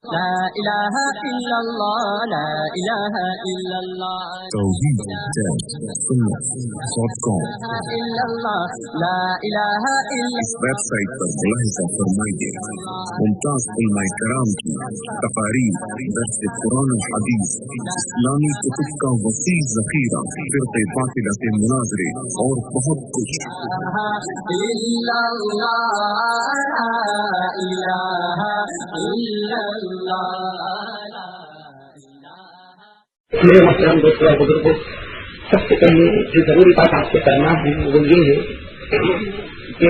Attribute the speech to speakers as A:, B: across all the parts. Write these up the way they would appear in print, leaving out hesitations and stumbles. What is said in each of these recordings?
A: لا إله إلا الله لا إله إلا الله
B: توحید سنت.com
A: إلا الله لا إله إلا
B: اس ویب سائٹ پر ملاحظہ فرمائیے ممتاز علماء کرام کی تقاریر، درس قرآن و حدیث، اسلامی کتب کا وسیع ذخیرہ، فرقہ باطلہ کے مناظرے اور بہت کچھ۔
A: إلا الله لا إله إلا الله
C: میرے محترم دوستوں اور بزرگوں، سب سے پہلے جو ضروری بات آپ سے کرنا ہے وہ یہ ہے کہ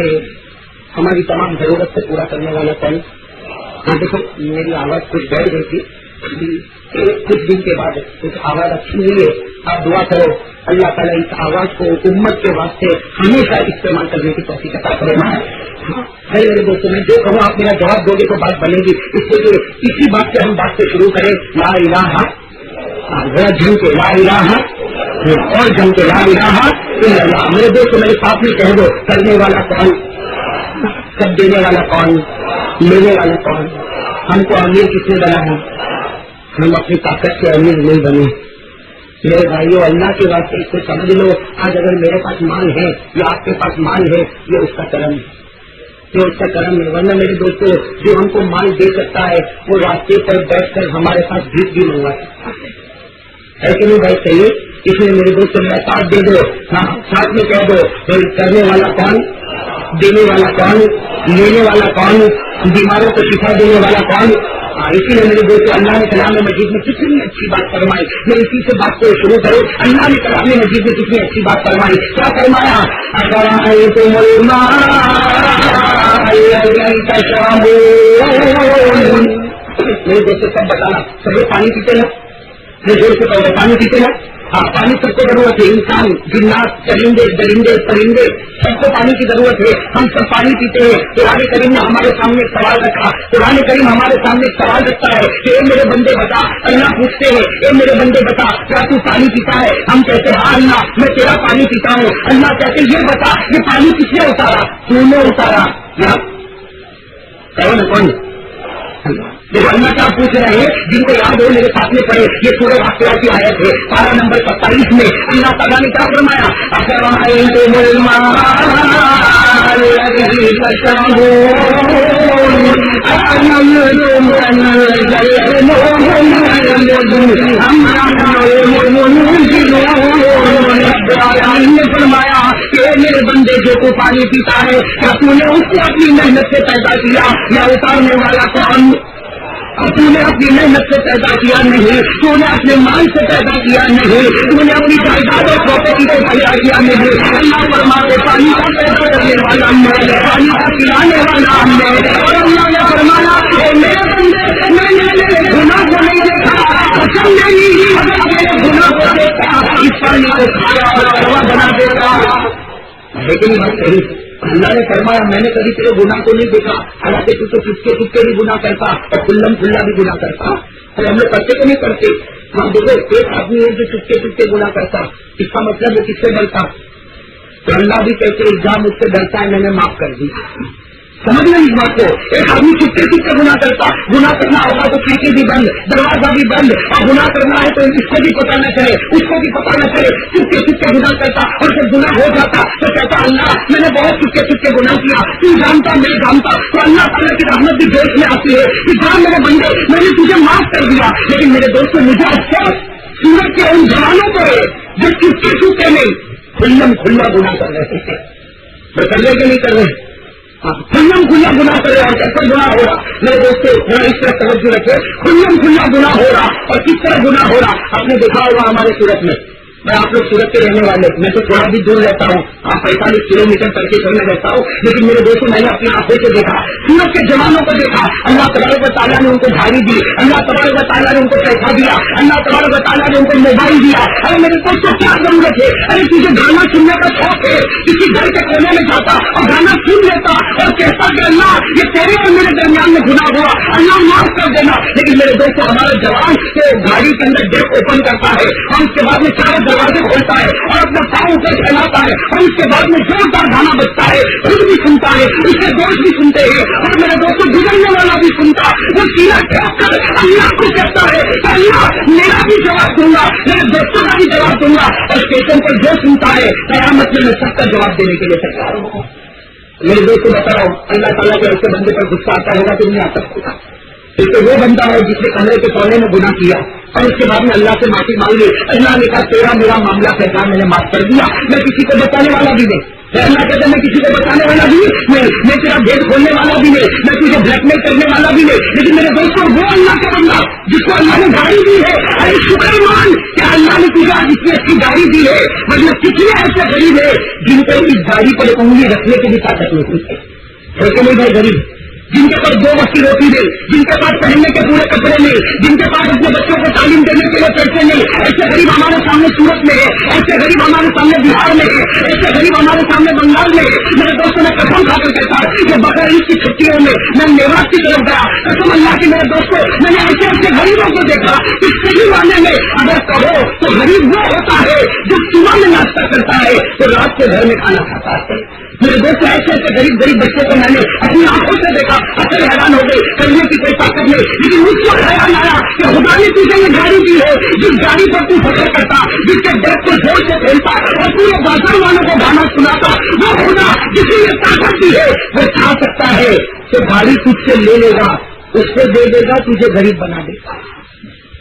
C: ہماری تمام ضرورت سے پورا کرنے والا کون؟ ہاں دیکھو، میری آواز کچھ بیٹھ گئی تھی، کچھ دن کے بعد کچھ آواز اچھی نہیں ہے، آپ دعا کرو اللہ تعالیٰ اس آواز کو امت کے واسطے ہمیشہ استعمال کرنے کی توفیق عطا فرمائے۔ میرے دوستوں، میں جو کہوں آپ میرا جواب دو گے تو بات بنے گی، اس لیے اسی بات سے ہم بات سے شروع کریں۔ لا الہ جھم کے لا الہ اور جھم کے لا الہ الا اللہ۔ میرے دوستوں، میرے ساتھ میں کہہ دو، کرنے والا کون، سب دینے والا کون، لینے والا کون؟ ہم کو امیر کس نے بنا ہے؟ ہم اپنی طاقت سے امیر نہیں بنے۔ میرے بھائیوں، اللہ کے واسطے اس کو سمجھ لو، آج اگر میرے پاس مال ہے یا آپ کے پاس مال ہے، یہ اس کا کرم ہے، یہ اس کا کرم ہے۔ ورنہ میرے دوستوں، جو ہم کو مال دے سکتا ہے وہ راستے پر بیٹھ کر ہمارے پاس بھیک بھی منگوا سکتا ہے کہ نہیں بھائی؟ صحیح۔ اس لیے میرے دوستوں، میرا ساتھ دے دو، ہاں ساتھ میں کہہ دو، کرنے والا کون، دینے والا کون، لینے والا کون، بیماروں کو شفا دینے والا کون؟ اسی لیے میرے دوستوں، اللہ نے کلام مجید میں کتنی اچھی بات فرمائی۔ میں اسی سے بات کو شروع کروں۔ اللہ نے کلام مجید میں کتنی اچھی بات فرمائی، کیا فرمایا؟ میرے دوستوں، سب بتانا، سب پانی پیتے نا؟ میں زور سے کہوں، پانی پیتے نا؟ ہاں، پانی سب کو ضرورت ہے، انسان، جنات، چرندے، درندے، پرندے، سب کو پانی کی ضرورت ہے۔ ہم سب پانی پیتے ہیں۔ قرآن کریم نے ہمارے سامنے ایک سوال رکھا، قرآن کریم ہمارے سامنے ایک سوال رکھتا ہے کہ اے میرے بندے بتا، اللہ پوچھتے ہیں اے میرے بندے بتا، کیا تو پانی پیتا ہے؟ ہم کہتے ہیں ہاں اللہ، میں تیرا پانی پیتا ہوں۔ اللہ کہتے یہ بتا، یہ پانی کس نے اتارا؟ تو نے اتارا۔ کون؟ دیکھو اللہ کیا پوچھ رہے ہیں، جن کو یاد ہو میرے ساتھ میں پڑھے، یہ سورہ واقعہ کی آیت ہے، پارہ نمبر 27 میں اللہ تعالیٰ نے کیا فرمایا؟ فرمایا کہ میرے بندے جو کو پانی پیتا ہے، کیا تو نے اس کو اپنی محنت سے پیدا کیا یا اتارنے والا کون؟ تو نے اپنی محنت سے پیدا کیا نہیں، تو نے اپنے مال سے پیدا کیا نہیں، تو نے اپنی جائیداد اور پراپرٹی سے پیدا کیا نہیں۔ اللہ فرماتے پانی کا پیدا کرنے والا میں، پانی کا پلانے والا میں۔ اور اللہ نے فرمایا میرے بندے، میں نے گناہ کو نہیں دیکھا، قسم نہیں، اگر میرے گناہ کو دیکھا اس پانی کو کھایا اور دوا بنا دیتا۔ لیکن بات صحیح، اللہ نے فرمایا میں نے کبھی تیرے گناہ کو نہیں دیکھا، حالانکہ تو چپکے چپکے بھی گناہ کرتا اور کھلم کھلا بھی گناہ کرتا۔ اور ہم لوگ کرتے تو نہیں کرتے؟ ہم دیکھو، ایک آدمی ہے جو چپکے چپکے گناہ کرتا، اس کا مطلب ہے کس سے ڈرتا؟ تو اللہ بھی کہتے جا مجھ سے ڈرتا ہے، میں نے معاف کر دی۔ سمجھ لیں اس بات کو، ایک آدمی چپکے چپکے گناہ کرتا، گناہ کرنا ہوگا تو کھڑکی بھی بند، دروازہ بھی بند، اور گناہ کرنا ہے تو اس کو بھی پتہ نہ چلے، اس کو بھی پتہ نہ چلے، چپکے چپکے گناہ کرتا، اور جب گناہ ہو جاتا تو کہتا اللہ میں نے بہت چپکے چپکے گناہ کیا، تو جانتا میں جانتا۔ تو اللہ تعالیٰ کی رحمت بھی جوش میں آتی ہے کہ جان میرے بندے، میں نے تجھے معاف کر دیا۔ لیکن میرے دوستوں، مجھے افسوس سورج کے ان جوانوں پر ہے جو چپکے چپکے نہیں کھلم کھلا گناہ کر رہے ہیں۔ میں کر رہے کہ نہیں کر رہے؟ کھلم کھلا گناہ کر رہے اور کیسے گناہ ہو رہا؟ میرے دوستوں، تھوڑا اس طرح توجہ رکھے، کھلم کھلا گناہ ہو رہا اور کس طرح گناہ ہو رہا؟ آپ نے دیکھا ہوگا ہمارے سورت میں، میں آپ لوگ سورت کے رہنے والے، میں تو تھوڑا بھی دور رہتا ہوں، آپ 45 کلومیٹر کر کے چلنے رہتا ہوں، لیکن میرے دوستوں میں نے اپنی آنکھوں سے دیکھا، سورت کے جوانوں کو دیکھا، اللہ تبارک و تعالیٰ نے ان کو گھاڑی دی، اللہ تبارک و تعالیٰ نے ان کو پیسہ دیا، اللہ تبارک و تعالیٰ نے ان کو موبائل دیا۔ ارے میرے دوستوں کیا ضرورت ہے؟ ارے تجھے گانا سننے کا شوق ہے، کسی گھر کے کونے میں جاتا اور گانا سن لیتا اور کہتا کہ اللہ یہ تیرے اور میرے درمیان میں گناہ ہوا، اللہ معاف کر دینا۔ لیکن میرے دوستوں ہمارا جوان گاڑی کے اندر ڈیک اوپن کرتا ہے اور اس کے بعد میں چاروں دروازے کھولتا ہے اور اپنا پاؤں اوپر پھیلاتا ہے اور اس کے بعد میں زوردار گانا بجتا ہے، خود بھی سنتا ہے، اس کے دوست بھی سنتے ہیں اور میرے دوستوں گزرنے والا بھی سنتا، وہ سینہ ٹھوک کر اللہ کو کہتا ہے کہ اللہ میرا بھی جواب دوں گا، میرے دوستوں کا بھی جواب دوں گا، اور اسٹیشن پر جو سنتا ہے قیامت میں سب کا جواب دینے کے لیے تیار ہوں۔ میرے دوستوں بتا رہا ہوں اللہ تعالیٰ کے ایسے بندے پر غصہ آتا ہوگا تو نہیں آ سکتا۔ ایک تو وہ بندہ ہے جس نے کمرے کے کونے میں گناہ کیا اور اس کے بعد میں اللہ سے معافی مانگ لی، اللہ نے کہا تیرا میرا معاملہ سرکار میں نے معاف کر دیا، میں کسی کو بتانے والا بھی نہیں، اللہ کہتے میں کسی کو بتانے والا بھی نہیں، میں تیرا گیٹ کھولنے والا بھی نہیں، میں تجھے بلیک میل کرنے والا بھی نہیں۔ لیکن میرے دوستوں وہ اللہ کا بندہ جس کو اللہ نے گاڑی دی ہے، ارے شکر مان کہ اللہ نے تجھے آج اتنی اچھی گاڑی دی ہے، مطلب کتنے ایسے غریب ہے جن کو اس گاڑی پر انگلی رکھنے کی بھی طاقت نہیں ہے، ایسے نہیں بھائی غریب جن کے پاس 2 وقت کی روٹی دے، جن کے پاس پہننے کے پورے کپڑے نہیں، جن کے پاس اپنے بچوں کو تعلیم دینے کے لیے پیسے نہیں، ایسے غریب ہمارے سامنے سورت میں ہے، ایسے غریب ہمارے سامنے بہار میں ہے، ایسے غریب ہمارے سامنے بنگال میں ہے۔ میرے دوستوں نے قسم کھا کر کہتا ہے کہ بقر عید کی چھٹیوں میں میں میراث کی طرف گیا، قسم اللہ کی میرے دوستوں میں نے ایسے ایسے غریبوں کو دیکھا کہ صحیح معنی میں اگر کہو تو غریب وہ ہوتا ہے جو صبح میں ناشتہ کرتا ہے تو رات کے گھر میں کھانا کھاتا ہے۔ میرے دوست ایسے ایسے غریب بچوں کو میں نے اپنی آنکھوں سے دیکھا، اصل حیران ہو گئی، کرنے کی کوئی طاقت نہیں، لیکن اس کو خیال آیا کہ خدا نے تجھے یہ گاڑی دی ہے، جس گاڑی پر تو سفر کرتا، جس کے ڈیک کو زور سے کھیلتا اور پورے بازار والوں کو گانا سناتا، وہ خدا جس نے یہ طاقت دی ہے وہ چاہ سکتا ہے کہ گاڑی تجھ سے لے لے گا، اس کو دے دے گا، تجھے غریب بنا دے گا۔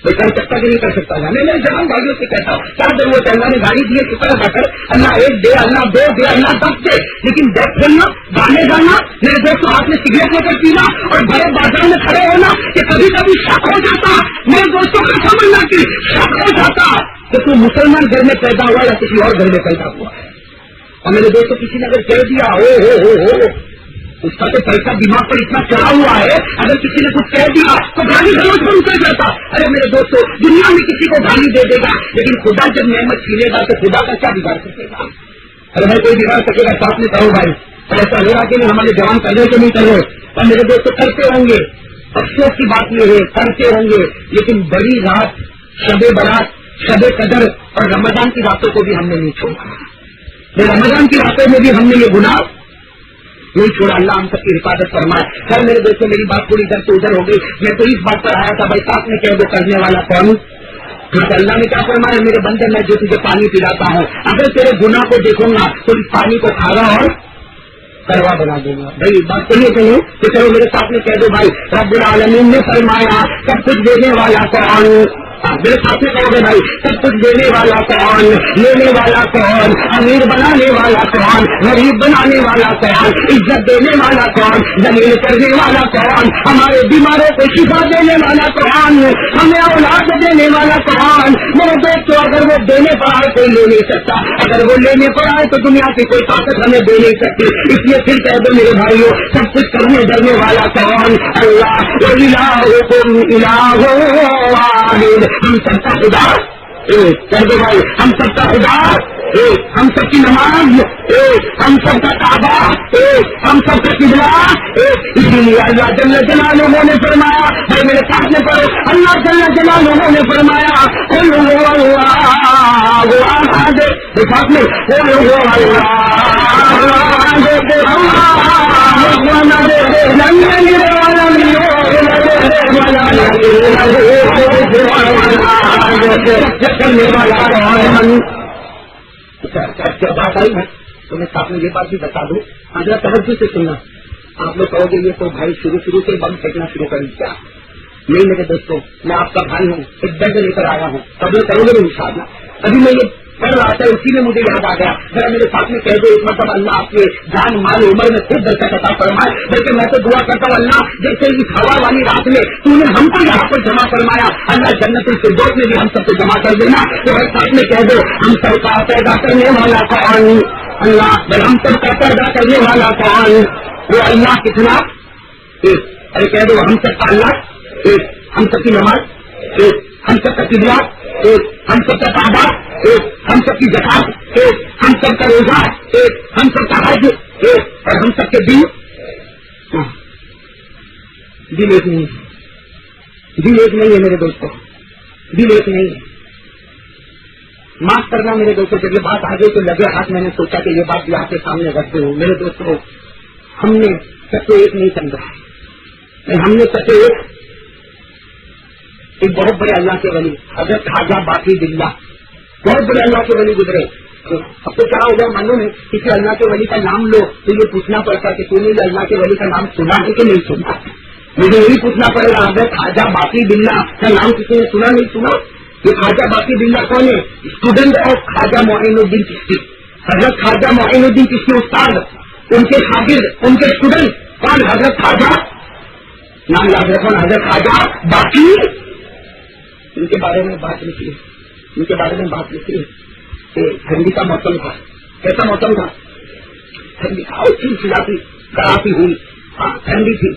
C: وہ کر سکتا کہ نہیں کر سکتا؟ میں میرے جوان بھائیوں سے کہتا ہوں کیا دے وہ اللہ نے گاڑی دی ہے، شکر ادا کر، اللہ 1 دے، اللہ 2 دے، اللہ 10 دے، لیکن ڈیک کھولنا، گانے گانا، میرے دوستوں ہاتھ میں سگریٹ لے کر پینا اور بڑے بازار میں کھڑے ہونا کہ کبھی کبھی شک ہو جاتا، میرے دوستوں کا سمجھنا کہ شک ہو جاتا کہ تو مسلمان گھر میں پیدا ہوا یا کسی اور گھر میں پیدا ہوا ہے۔ اور میرے دوستوں کسی نے اگر کہہ دیا ہو اس کا تو پیسہ دماغ پر اتنا چڑھا ہوا ہے، اگر کسی نے کچھ کہہ دیا تو گالی گلوچ پر اتر جاتا۔ ارے میرے دوستوں دنیا میں کسی کو گالی دے دے گا، لیکن خدا جب نعمت چھینے گا تو خدا کا کیا بگاڑ سکے گا؟ ارے بھائی کوئی بگاڑ سکے گا؟ ساتھ میں کہو بھائی ایسا ہو رہا کہ نہیں ہمارے جوان کر رہے کہ نہیں کر رہے؟ اور میرے دوستوں کرتے ہوں گے، افسوس کی بات یہ ہے کرتے ہوں گے، لیکن بڑی رات، شب برات، شب قدر اور رمضان کی راتوں کو بھی ہم نے نہیں چھوڑا۔ رمضان کی راتوں میں بھی ہم نے یہ گناہ نہیں چھوڑا۔ اللہ ہم سب کی حفاظت فرمائے۔ سر میرے دوستوں میری بات تھوڑی ادھر سے ادھر ہو گئی، میں تو اس بات پر آیا تھا بھائی ساتھ میں کہہ دو کرنے والا کون؟ اللہ نے کیا فرمایا میرے بندے میں جو تجھے پانی پلاتا ہوں اگر تیرے گناہ کو دیکھوں گا تو اس پانی کو کھاگا اور کروا بنا دوں گا۔ بھائی بات سنیے کہیں کہ چلو میرے ساتھ میں کہہ دو بھائی رب العالمین نے فرمایا سب کچھ دینے والا قرآن، میرے ساتھ میں کہو گے بھائی سب کچھ دینے والا قرآن، لینے والا قرآن، امیر بنانے والا قرآن، غریب بنانے والا قرآن، عزت دینے والا قرآن، ذلیل کرنے والا قرآن، ہمارے بیماروں کو شفا دینے والا قرآن، ہمیں اولاد دینے والا قرآن۔ میرے دوستوں اگر وہ دینے پر آئے کوئی لے نہیں سکتا، اگر وہ لینے پر آئے تو دنیا کی کوئی طاقت ہمیں دے نہیں سکتی۔ اس لیے پھر کہہ دو میرے بھائیوں سب کچھ کرنے ڈرنے والا قرآن اللہ الہکم الہ واحد، ہم سب کا خدا ایک، کہہ دو بھائی ہم سب کا خدا ایک، ہم سب کی نماز ایک، ہم سب کا کعبہ ایک، ہم سب کا قبلہ ایک۔ اسی لیے اللہ جل جلالہ نے فرمایا، بھائی میرے ساتھ میں پڑھو، اللہ جل جلالہ نے فرمایا قل هو اللہ احد، ساتھ میں قل هو اللہ احد لم يلد ولم يولد کرنے والا قرآن۔ کیا بات آئی ہے تو میں ساتھ میں یہ بات بھی بتا دوں، اگر توجہ سے سننا، آپ لوگ کہو گے یہ تو بھائی شروع سے بم پھینکنا شروع کر دیا۔ نہیں میرے دوستوں میں آپ کا بھائی ہوں، ایک درد لے کر آیا ہوں، تب یہ کرو گے ان شاء اللہ۔ ابھی میں یہ پڑھ رہا تھا اسی میں مجھے یاد آ گیا، ذرا میرے ساتھ میں کہہ دو ایک مرتبہ اللہ آپ کے جان مال عمر میں خود برکت عطا فرمائے۔ بلکہ میں تو دعا کرتا ہوں اللہ جیسے اس ہوا والی رات میں تو نے ہم کو یہاں پر جمع فرمایا، اللہ جنت الفردوس میں بھی ہم سب کو جمع کر دینا۔ تو بھائی ساتھ میں کہہ دو ہم سب کا پیدا کرنے والا کون اللہ، بھائی ہم سب کا پیدا کرنے والا کون وہ اللہ کتنا ایک، ارے کہہ دو ہم سب کا اللہ ایک، ہم سب کی نماز ایک، ہم سب کا قبلہ ایک، ہم سب کا کعبہ ایک، ہم سب کی زکات ایک، ہم سب کا روزہ ایک، ہم سب کا حج ایک، اور ہم سب کے دل ایک نہیں، دل ایک نہیں ہے میرے دوستوں، دل ایک نہیں ہے. معاف کرنا میرے دوستوں، جب یہ بات آ گئی تو لگے ہاتھ میں نے سوچا کہ یہ بات بھی آپ کے سامنے رکھتے ہوں. میرے دوستوں، ہم نے سب کو ایک نہیں سمجھا، ہم نے سب ایک بہت بڑے اللہ کے ولی حضرت خواجہ باقی باللہ، بہت بڑے اللہ کے ولی گزرے. اب تو کیا ہوگا معلوم ہے، کسی اللہ کے ولی کا نام لو تو یہ پوچھنا پڑتا کہ تم نے اللہ کے ولی کا نام سنا ہے کہ نہیں سنا. مجھے یہی پوچھنا پڑے گا حضرت خواجہ باقی باللہ کا نام کسی نے سنا نہیں سنا. یہ خواجہ باقی باللہ کون ہے؟ اسٹوڈنٹ آف خواجہ معین الدین چشتی. حضرت خواجہ معین الدین چشتی استاد، ان کے شاگرد، ان کے اسٹوڈنٹ کون؟ حضرت خواجہ، نام یاد رکھو، حضرت خواجہ باقی. ان کے بارے میں بات لکھی ہے، ان کے بارے میں بات لکھی ہے کہ ٹھنڈی کا موسم تھا. کیسا موسم تھا؟ ٹھنڈی تھا اور چلچلاتی کڑاتی ہوئی، ٹھنڈی تھی.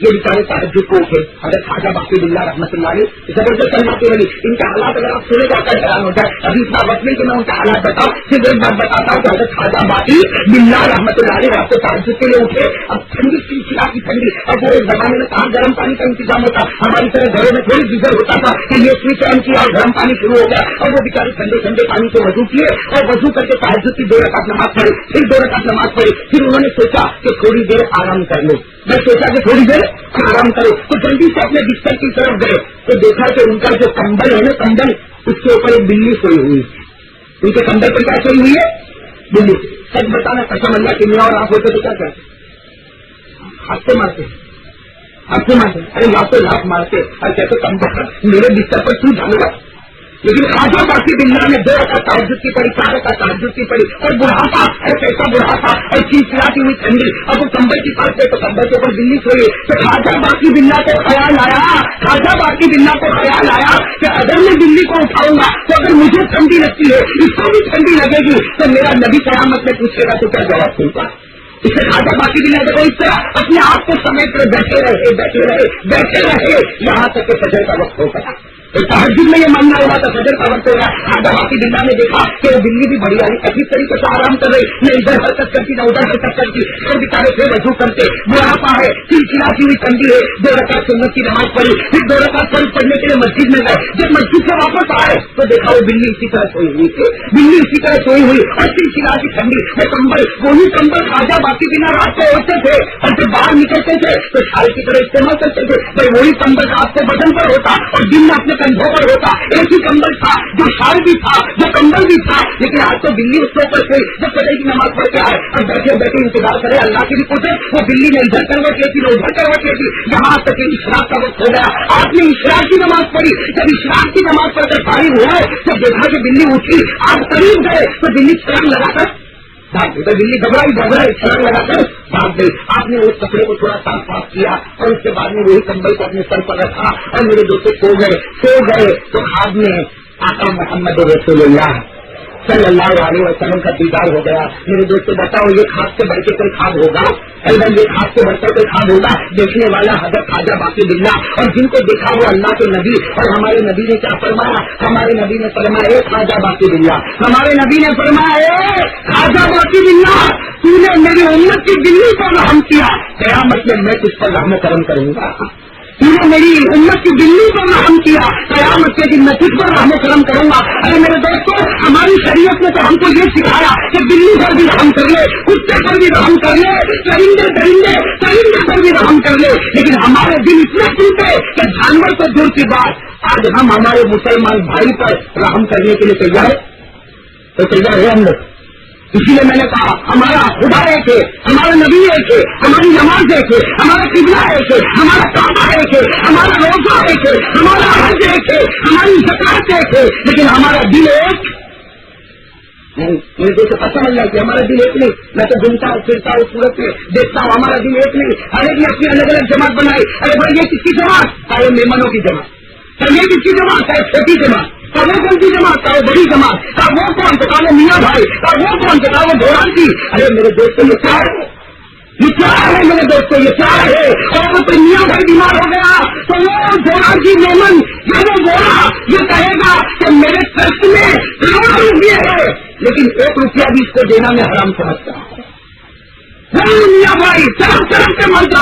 C: یہ بیچارے تہجد کو اٹھے. حضرت خواجہ باقی باللہ رحمۃ اللہ علیہ زبردست اللہ کے ولی. ان کے حالات اگر آپ سنے جا کر حیران ہو جائے. ابھی اتنا وقت نہیں کہ میں ان کے حالات بتاؤں، صرف ایک بات بتاتا ہوں کہ حضرت خواجہ باقی باللہ رحمۃ اللہ علیہ رات کو تہجد کے لیے اٹھے. اب ٹھنڈی چلچلاتی ٹھنڈی. اب وہ ایک زمانے میں کہاں گرم پانی کا انتظام ہوتا، ہماری طرح گھروں میں تھوڑی گیزر ہوتا تھا کہ یہ سوئچ آن کیا اور گرم پانی شروع ہو گیا. اور وہ بیچارے ٹھنڈے ٹھنڈے پانی سے وضو کیے اور وضو کر کے تہجد کی 2 رکعت نماز پڑھی، پھر 2 رکعت نماز پڑھی. پھر انہوں نے سوچا کہ تھوڑی دیر آرام کر لو. میں سوچا کہ تھوڑی دیر آرام کرو تو جلدی سے اپنے بستر کی طرف گئے تو دیکھا کہ ان کا جو کمبل ہے نا، کمبل، اس کے اوپر ایک بلی سوئی ہوئی. ان کے کمبل پر کیا سوئی ہوئی ہے؟ بلی. سچ بتانا قسم اللہ کی، میں اور آپ ہوتے تو کیا کرتے؟ ہاتھ سے مارتے، ہاتھ سے مارتے، ارے لاکھوں لاکھ مارتے اور کہتے کمبل میرے بستر پر کیوں جھانگا. لیکن خواجہ باقی باللہ نے 2 رکعت تہجد کی پڑھی، 4 رکعت تہجد کی پڑھی. اور بڑھاپا اور کیسا بڑھاپا اور چلچلاتی ہوئی ٹھنڈی. اب وہ کمبل کی پاس گئے تو کمبل کے اوپر بلی سوئی. تو خواجہ باقی باللہ کو خیال آیا، خواجہ باقی باللہ کو خیال آیا کہ اگر میں بلی کو اٹھاؤں گا تو اگر مجھے ٹھنڈی لگتی ہے، اس کو بھی ٹھنڈی لگے گی، تو میرا نبی قیامت میں پوچھے گا تو کیا جواب دوں گا. اس سے خواجہ باقی باللہ دیکھو اس طرح اپنے آپ کو سمیٹ کر بیٹھے رہے بیٹھے رہے بیٹھے رہے یہاں تک کہ فجر کا وقت ہو گیا. تو تہجد میں یہ ماننا ہوا تھا فجر کا وقت ہو گیا. خواجہ باقی باللہ نے دیکھا کہ وہ بلی بھی بڑی آئی، عجیب طریقے سے آرام کر رہی، نہ ادھر حرکت کرتی نہ ادھر حرکت کرتی. پھر بیچارے پھر وضو کرتے، بڑھاپا ہے، چلچلاتی ہوئی ٹھنڈی ہے. 2 رکعت سنت کی نماز پڑھی، پھر 2 رکعت فرض پڑھنے کے لیے مسجد میں گئے. جب مسجد سے واپس آئے تو دیکھا وہ بلی اسی طرح سوئی ہوئی تھی. بلی اسی طرح سوئی ہوئی اور چلچلاتی ٹھنڈی. وہ کمبل، وہی کمبل خواجہ باقی باللہ رات کو اوڑھتے تھے اور جب باہر نکلتے تھے تو شال کی طرح استعمال کرتے تھے. بھائی وہی کمبل رات کو بدن پر ہوتا اور دن میں اپنے کندھوں پر ہوتا. ایک ہی کمبل تھا، جو شال بھی تھا، جو کمبل بھی تھا. لیکن آج تو بلی اس کے اوپر سے جب فجر کی نماز پڑھ کے آئے اور بیٹھے بیٹھے انتظار کرے اللہ کی بھی قدرت، وہ بلی نے ادھر کروٹ لیتی نہ ادھر کروٹ لیتی. یہاں تک کہ اشراق کا وقت ہو گیا. آپ نے اشراق کی نماز پڑھی. جب اشراق کی نماز پڑھ کر فارغ ہوئے تو دیکھا کہ بلی اٹھی. آپ قریب گئے تو بلی چھلانگ لگا کر بھاگ گئی. بلی گھبرائی چھلانگ لگا کر بھاگ گئی. آپ نے اس کپڑے کو تھوڑا صاف کیا اور اس کے بعد میں وہی کمبل کو اپنے سر پر رکھا اور میرے دوست سو گئے تو خواب میں آقا محمد رسول اللہ صلی اللہ علیہ وسلم کا دیدار ہو گیا. میرے دوستوں بتاؤ یہ خواب سے بڑھ کے کوئی خواب ہوگا؟ اگر یہ خواب سے بڑھ کر کوئی خواب ہوگا؟ دیکھنے والا حضرت خواجہ باقی باللہ اور جن کو دیکھا وہ اللہ کے نبی. اور ہمارے نبی نے کیا فرمایا؟ ہمارے نبی نے فرمایا خواجہ باقی باللہ، ہمارے نبی نے فرمایا خواجہ باقی باللہ تو نے میری امت کی بلی کو رحم کیا، قیامت میں تجھ پر رحم و کرم کروں گا. تو نے میری امت کی بلی پر رحم کیا، قیامت کے دن میں تجھ پر رحم و کرم کروں گا. ارے میرے دوستوں، ہماری شریعت نے تو ہم کو یہ سکھایا کہ بلی پر بھی رحم کر لے، کتے پر بھی رحم کر لے، چرندے پر بھی رحم کر لے. لیکن ہمارے دل اتنے ٹوٹے کہ جانور تو دور کی بات، آج ہم ہمارے مسلمان بھائی پر رحم کرنے کے لیے تیار ہے ہم لوگ. اسی لیے میں نے کہا ہمارا خدا ایک ہے، ہمارا نبی ایک ہے، ہماری نماز ایک ہے، ہمارا قبلہ ایک ہے، ہمارا کعبہ ایک ہے، ہمارا روزہ ایک ہے، ہمارا حج ایک ہے، ہماری زکات ایک ہے، لیکن ہمارا دل ایک نہیں. میرے دوست قسم اللہ کی ہمارا دل ایک نہیں. میں تو گھومتا ہوں پھرتا ہوں صورت میں دیکھتا ہوں ہمارا دل ایک نہیں. ہر ایک نے اپنی الگ الگ جماعت بنائی. ارے بھائی یہ کس کی جماعت؟ چاہے مہمانوں کی جماعت، چاہے یہ کس کی جماعت؟ چاہے چھوٹی جماعت، وہ کون سی جماعت کا وہ بڑی جماعت کا وہ کون سکھا وہ میاں بھائی کا وہ کون سکھا وہ دوران کی. ارے میرے دوستوں یہ کیا ہے؟ یہ کیا ہے میرے دوستوں؟ یہ کیا ہے؟ اور وہ کوئی میاں بھائی بیمار ہو گیا تو وہ دوران کی میمن یا وہ بولا یہ کہے گا کہ میرے ٹرسٹ میں کروڑوں روپیے ہے لیکن 1 روپیہ بھی اس کو دینا میں حرام سمجھتا ہوں. میاں بھائی طرف طرف کے مرتا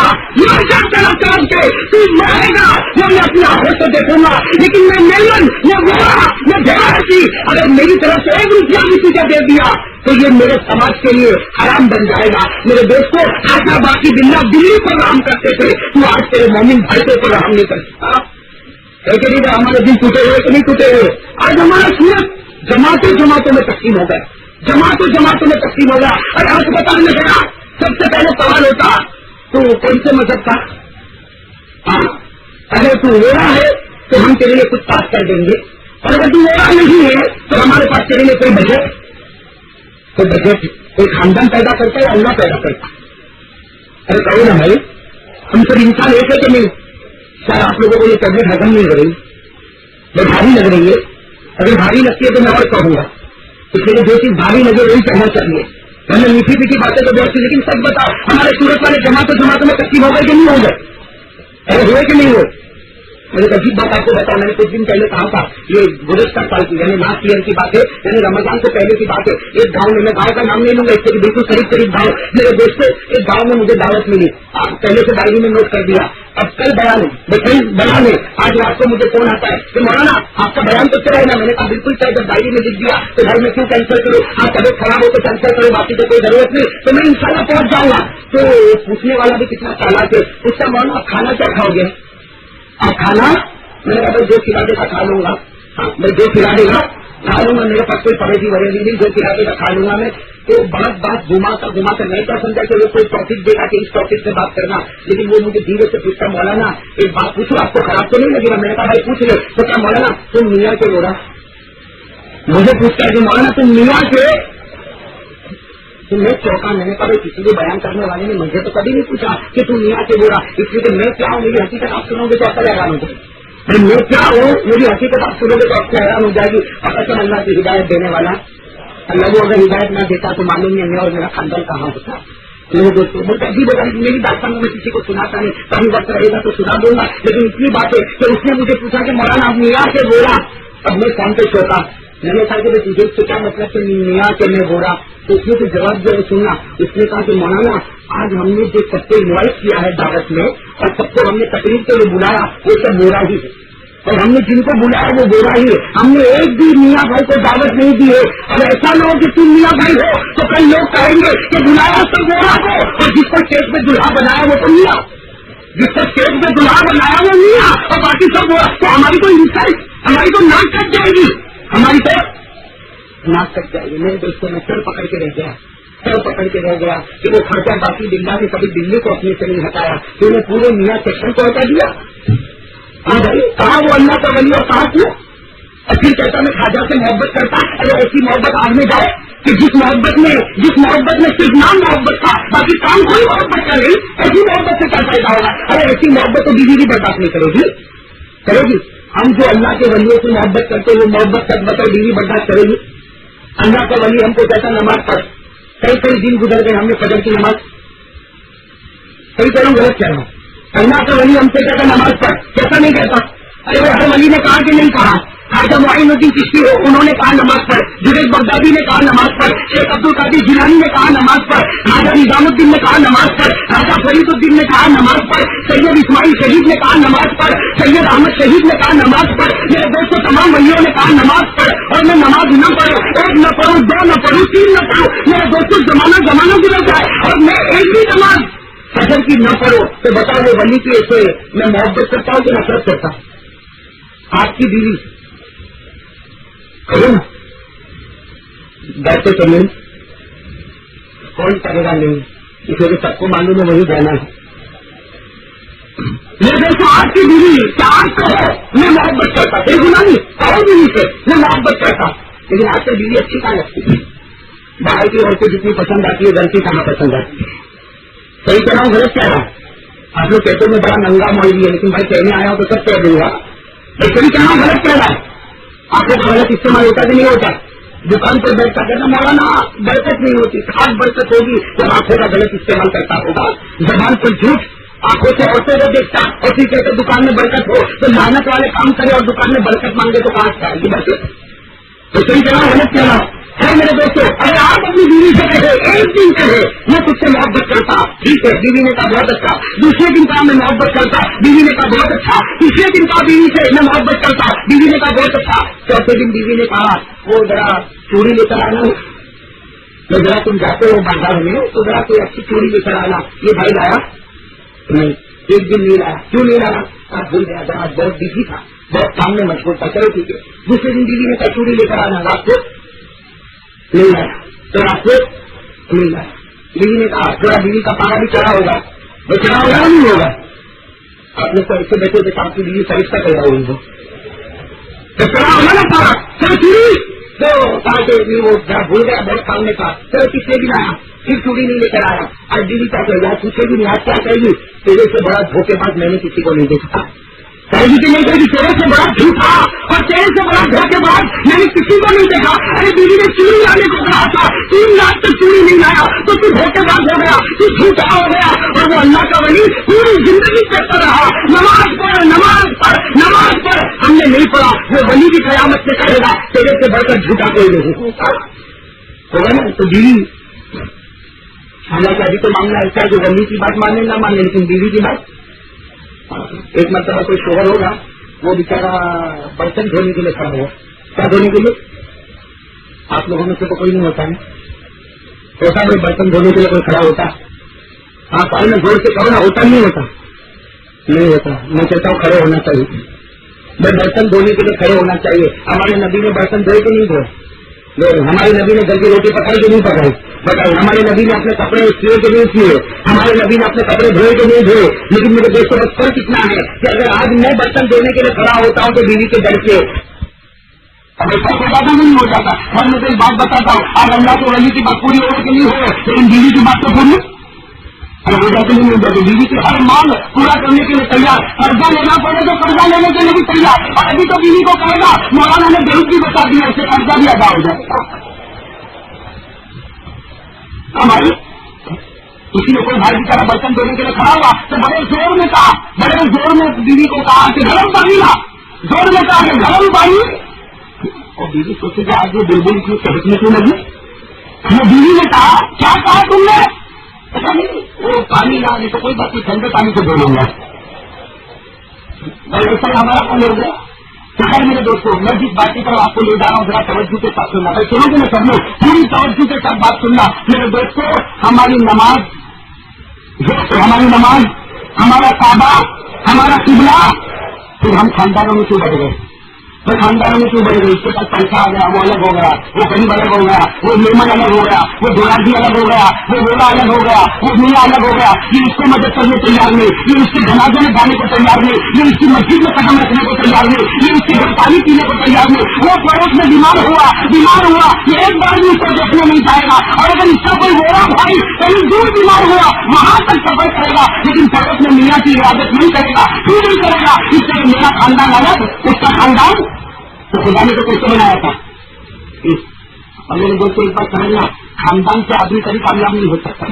C: طرف کے تو مرے گا وہ میں اپنی آنکھوں سے دیکھوں گا، لیکن میں میلن میں گوڑا میں جہاں اگر میری طرف سے 1 روپیہ بھی تجھے دے دیا تو یہ میرے سماج کے لیے حرام بن جائے گا۔ میرے دوستوں، آجا باقی بلّہ دلی پر رحم کرتے تھے، تو آج تیرے مومن بھائی کو رحم نہیں کر سکتا کہ نہیں؟ ہمارے دل ٹوٹے ہوئے کہ نہیں ٹوٹے ہوئے؟ آج ہمارا سورت جماعتوں میں تقسیم ہو گئے، جماعتوں میں تقسیم ہو گیا۔ اور اسپتال میں گیا، سب سے پہلے سوال ہوتا تو کون سے مذہب کا؟ اگر تو ویرا ہے تو ہم تیرے لیے کچھ پاس کر دیں گے، اور اگر تو ویرا نہیں ہے تو ہمارے پاس تیرے لیے کوئی بجٹ کوئی خاندان پیدا کرتا ہے، اللہ پیدا کرتا ہے۔ ارے کہو نا بھائی، ہم سب انسان ایک ہے کہ نہیں؟ سر آپ لوگوں کو یہ طبیعت ہضم نہیں ہو رہی، میں بھاری لگ رہی ہے، اگر بھاری لگتی ہے تو میں اور کہوں گا، اس لیے جو چیز بھاری لگے وہی کہنا چاہیے۔ میں نے میٹھی میٹھی باتیں تو بہت سی، لیکن سچ بتاؤ ہمارے سورت والے جماعتوں میں تقسیم ہو گئے کہ نہیں ہو گئے؟ ارے ہوئے کہ نہیں ہوئے؟ مجھے عجیب بات آپ کو بتا، میں نے کچھ دن پہلے کہا تھا، یہ گزشتہ سال کی یعنی لاسٹ ایئر کی بات ہے، یعنی رمضان سے پہلے کی بات ہے۔ ایک گاؤں میں گاؤں کا نام نہیں لوں گا، اس سے بالکل قریب گاؤں، میرے دوستوں ایک گاؤں میں مجھے دعوت ملی، پہلے سے ڈائری میں نوٹ کر دیا، اب کل بیان ہے، آج رات کو مجھے فون آتا ہے کہ مولانا آپ کا بیان تو چلا ہے نا؟ میں نے کہا بالکل چاہے، جب ڈائری میں لکھ دیا تو گھر میں کیوں کینسل کروں؟ آپ طبیعت خراب ہو تو کینسل کرو، باقی تو کوئی ضرورت نہیں، تو میں انشاءاللہ پہنچ جاؤں گا۔ تو پوچھنے والا بھی کتنا چالاک ہے، اس کا مولانا آپ کھانا کیا کھاؤ گے؟ آپ کھانا؟ میں نے کہا جو کھلا دے گا کھا لوں گا، میں جو کھلا دے گا کھا لوں گا، میرے پاس کوئی پڑوسی وغیرہ نہیں، جو کھلا دے گا کھا لوں گا میں۔ تو بات گھما کر نہیں کیا سمجھا کہ وہ کوئی ٹاپک دے گا کہ اس ٹاپک سے بات کرنا، لیکن وہ مجھے دھیرے سے پوچھتا مولانا ایک بات پوچھو، آپ کو خراب تو نہیں لگے گا؟ میں نے کہا بھائی پوچھ لے۔ تو کیا مولانا تم میاں کے بول رہا؟ مجھے پوچھتا ہے کہ مولانا تم میاں کے؟ تو میں چوکا، میں نے کہا بھائی کسی بھی بیان کرنے والے نے مجھے تو کبھی نہیں پوچھا کہ تم میاں کے بول رہا، اس لیے کہ میں کیا ہوں، میری حقیقت آپ سنو گے تو اکثر حیران ہو جائے گی، میں کیا ہوں میری حقیقت آپ سنو گے تو آپ سے حیران ہو جائے گی۔ اور اصل اللہ کی ہدایت دینے والا اللہ، وہ اگر ہدایت نہ دیتا تو معلوم نہیں میں اور میرا خاندان کہاں ہوتا۔ میرے دوستوں مجھے عجیب ہوگا، میری بات میں کسی کو سناتا نہیں، کبھی وقت رہے گا تو سنا دوں گا، لیکن اتنی بات ہے کہ اس نے مجھے پوچھا کہ مولانا آپ میاں سے بولا، اب میں فون پہ چوکا، میں نے کہا کہ تجھے سے کیا مطلب کہ میاں کے میں بولا؟ تو اس نے تو جواب جو سننا، اس نے کہا کہ مولانا آج ہم نے جو سب کو انوائٹ کیا ہے دعوت میں اور سب کو ہم نے تقریب کے لیے بلایا وہ سب بورا ہی ہے، اور ہم نے جن کو بلایا وہ بورا ہی ہے، ہم نے ایک بھی میاں بھائی کو دعوت نہیں دی ہے۔ اور ایسا نہ ہو کہ تم میاں بھائی ہو تو کئی لوگ کہیں گے کہ بلایا سب بورا کو، اور جس کو اسٹیج پہ دلہا بنایا وہ تو میاں، جس کو اسٹیج پہ دلہا بنایا وہ میاں، اور باقی سب بورا، تو ہماری تو انسائٹ، ہماری تو ناک کٹ جائے گی، ہماری تو ناک کٹ جائے گی۔ میرے دوستوں میں سر پکڑ کے رہ گیا کہ وہ خرچہ باقی بلّہ نے کبھی دلی کو اپنے سے نہیں ہٹایا، تو انہیں پورے میاں سیکشن کو ہٹا دیا۔ ہاں بھائی کہاں وہ اللہ کا ولی اور کہاں کیوں؟ اور پھر کہتا میں خواجہ سے محبت کرتا، اگر ایسی محبت آج میں جائے کہ جس محبت میں صرف نام محبت تھا باقی کام کوئی محبت کر رہی، ایسی محبت سے کیا فائدہ ہوگا؟ ارے ایسی محبت تو بیوی بھی برداشت نہیں کرے گی۔ ہم جو اللہ کے ولیوں سے محبت کرتے وہ محبت سچ بتاؤ بیوی برداشت کرے گی؟ اللہ کا ولی ہم کو کہتا نماز پڑھ، کئی دن گزر گئے ہم نے فجر کی نماز، کئی کہہ رہا ہوں غلط کہہ رہا ہوں، اللہ کا ولی ہم سے کہتا نماز پڑھ، کیسا نہیں کہتا؟ ارے وہ ہر ولی نے کہا کہ نہیں کہا؟ خواجہ معین الدین چشتی ہو انہوں نے کہا نماز پڑھ، جنید بغدادی نے کہا نماز پڑھ، شیخ عبد القادر جیلانی نے کہا نماز پڑھ، خواجہ نظام الدین نے کہا نماز پڑھ، خواجہ فرید الدین نے کہا نماز پڑھ، سید اسماعیل شہید نے کہا نماز پڑھ، سید احمد شہید نے کہا نماز پڑھ، میرے دوستوں تمام ولیوں نے کہا نماز پڑھ، اور میں نماز نہ پڑھوں، ایک نہ پڑھوں، دو نہ پڑھوں، تین نہ پڑھوں، میرے دوستوں زمانہ گزر جائے اور میں ایک بھی نماز فجر کی نہ پڑھو تو بتاؤ وہ ولی کی ایسے میں محبت کرتا ہوں کہ نفرت کرتا ہوں؟ آپ کی بیوی کروں بیٹھے تو نہیں، کون کرے گا نہیں، اس لیے سب کو معلوم ہے وہی جانا ہے۔ میں دیکھو آپ کی بیوی کیا آپ کہو میں محبت کرتا، پھر غلامی کہو بیوی سے میں محبت کرتا، لیکن آپ کی بیوی اچھی کہاں لگتی ہے؟ باہر کی عورتیں جتنی پسند آتی ہے گھر کی کہاں پسند آتی ہے؟ صحیح کہہ رہا ہوں غلط کہہ رہا ہوں؟ آپ لوگ کہتے میں بڑا ننگا موئی ہے، لیکن بھائی کہنے آیا ہوں تو سب کہہ دوں گا، لیکن کہنا غلط کہہ رہا ہے۔ آنکھوں کا غلط استعمال ہوتا کہ نہیں ہوتا؟ دکان پر بیٹھتا کہتا مولانا برکت نہیں ہوتی، خاص برکت ہوگی جب آنکھوں کا غلط استعمال کرتا ہوگا، زبان پر جھوٹ، آنکھوں سے عورتوں کو دیکھتا اور پھر کہتے دکان میں برکت ہو، تو لعنت والے کام کرے اور دکان میں برکت مانگے تو کہاں سے آئے گی برکت؟ تو صحیح کہنا غلط کہنا ہے میرے دوستوں اگر آپ اپنی بیوی سے کہے ایک دن کہے میں تجھ سے محبت کرتا، ٹھیک ہے، بیوی نے کہا بہت اچھا، دوسرے دن کہا میں محبت کرتا، بیوی نے کہا بہت اچھا، تیسرے دن کہا بیوی سے میں محبت کرتا، بیوی نے کہا بہت اچھا، چوتھے دن بیوی نے کہا وہ ذرا چوڑی لے کر آنا، تو ذرا تم جاتے ہو بازار میں تو ذرا کوئی اچھی چوڑی لے کر آنا، یہ بھائی لایا نہیں، ایک دن نہیں لایا، کیوں نہیں لایا؟ آپ بھول گیا ذرا بہت بزی تھا، بہت کام میں مشغول تھا، چلو ٹھیک ہے۔ دوسرے دن بیوی نے کہا چوڑی لے کر آنا، رات کو نہیں لایا، تو رات کو نہیں لایا، بیوی نے کہا تھوڑا بیوی کا پارا بھی چڑھا ہوگا، وہ چڑھا ہوگا نہیں ہوگا؟ آپ نے تو ایسے بیٹھے تھے آپ کی بیوی فرشتہ کر رہا ہوگی تو چڑھا ہوگا نا پارا، چلو چوڑی تو وہ بھول گیا بہت کام میں تھا، چلو کتنے دن آیا پھر چوڑی نہیں لے کر آیا، آج بیوی کیا کہے گا پوچھے گی نہیں آج کیا کہے گی تیرے سے بڑا دھوکے باز میں نے کسی کو نہیں دیکھا، کہے گی کہ نہیں کہے گی تیرے سے بڑا جھوٹا اور تیرے سے بڑا دھوکے باز میں نے کسی کو نہیں دیکھا، ارے بیوی نے چوڑی لانے کو کہا تھا 3 لاکھ تک چوڑی نہیں لایا تو تو دھوکے باز ہو گیا، تو جھوٹا ہو گیا، اور وہ اللہ کا ولی پوری زندگی کرتا رہا نماز پڑھ نماز پڑھ نماز پڑھ، ہم نے نہیں پڑھا، وہ ولی کی قیامت سے کہے گا تیرے سے بڑھ کر جھوٹا کوئی نہیں ہوگا نا۔ تو بیوی حالانکہ ابھی تو معاملہ ایسا ہے جو ولی کی بات مانے نہ مانے، لیکن بیوی کی بات، ایک مرتبہ کوئی شوہر ہوگا وہ بیچارہ برتن دھونے کے لیے کھڑا ہوا، کیا دھونے کے لیے؟ آپ لوگوں میں سے تو کوئی نہیں ہوتا ہے، ہوتا ہے برتن دھونے کے لیے کوئی کھڑا ہوتا، آپ آئے میں زور سے کہو نا، ہوتا نہیں ہوتا؟ نہیں ہوتا، میں کہتا ہوں کھڑے ہونا چاہیے، میں برتن دھونے کے لیے کھڑے ہونا چاہیے۔ ہمارے نبی نے برتن دھوئے کہ نہیں دھوئے؟ ہمارے نبی نے جلدی روٹی پکائی کہ نہیں پکائی؟ بتائیے۔ ہمارے نبی نے اپنے کپڑے سیے کہ نہیں سیے؟ ہمارے نبی نے اپنے کپڑے دھوئے کہ نہیں دھوئے؟ لیکن میرے دوستوں کا فرق اتنا ہے کہ اگر آج میں برتن دھونے کے لیے کھڑا ہوتا ہوں تو بیوی کے ڈر کے اب ایسا کو زیادہ نہیں ہو جاتا۔ میں مجھے ایک بات بتاتا ہوں، آج اللہ کے ولی کی بات پوری ہونے کے لیے ہو، لیکن بیوی کی بات تو پوری ہو جاتی نہیں ہو جاتی، بیوی کی ہر مانگ پورا کرنے کے لیے تیار، قرضہ لینا پڑے تو قرضہ لینے کے لیے بھی تیار، اور ابھی تو بیوی کو کہے گا مولانا نے بہت بھی بتا دیا اسے قرضہ بھی ادا ہو جائے گا۔ ہماری کسی نے کوئی بھائی کی طرح برتن دھونے کے لیے کھڑا ہوا تو بڑے زور میں کہا، بڑے زور میں بیوی کو کہا کہ گرم پانی لا، زور میں کہا کہ گرم پانی، اور بیوی سوچے کہ آج یہ بلبل کی چہکنے کیوں لگی؟ بیوی نے کہا کیا کہا تم نے؟ وہ پانی لا، نہیں تو کوئی بات نہیں ٹھنڈے پانی سے دھو لوں گا، ایسا ہمارا کون ہو گیا؟ تو خیر میرے دوستوں، میں جس بات کی طرف آپ کو لے جا رہا ہوں ذرا توجہ کے ساتھ سننا، بھائی سنو گے میں سب لوگ پوری توجہ کے ساتھ بات سننا میرے دوستوں۔ ہماری نماز، ہمارا کعبہ، ہمارا قبلہ، پھر ہم خاندانوں میں کیوں بڑھ گئے؟ وہ خاندانوں میں کیوں بڑھ گئے؟ اس کے پاس پیسہ آ گیا، وہ الگ ہو گیا، وہ غریب الگ ہو گیا، وہ میمن الگ ہو گیا، وہ دولادی الگ ہو گیا، وہ رولا الگ ہو گیا، وہ دنیا الگ ہو گیا، یہ اس کو مدد کرنے تیار نہیں، یہ اس کے جنازے میں جانے کو تیار نہیں، یہ اس کی مسجد میں قدم رکھنے کو تیار نہیں، یہ اس کے پانی پینے کو تیار نہیں، وہ پڑوس میں بیمار ہوا، یہ ایک بار بھی اس کو دیکھنے نہیں جائے گا، اور اگر اس کا کوئی ہوا بھائی کہیں دور بیمار ہوا وہاں تک سفر کرے گا، لیکن پڑوس میں میاں کی عبادت نہیں کرے گا، کیوں نہیں کرے گا؟ اس سے میرا خاندان الگ، اس کا خاندان تو خدا نے تو کیسے بنایا تھا؟ اور میرے دوستوں ایک بات سمجھنا، خاندان سے آدمی کبھی کامیاب نہیں ہو سکتا،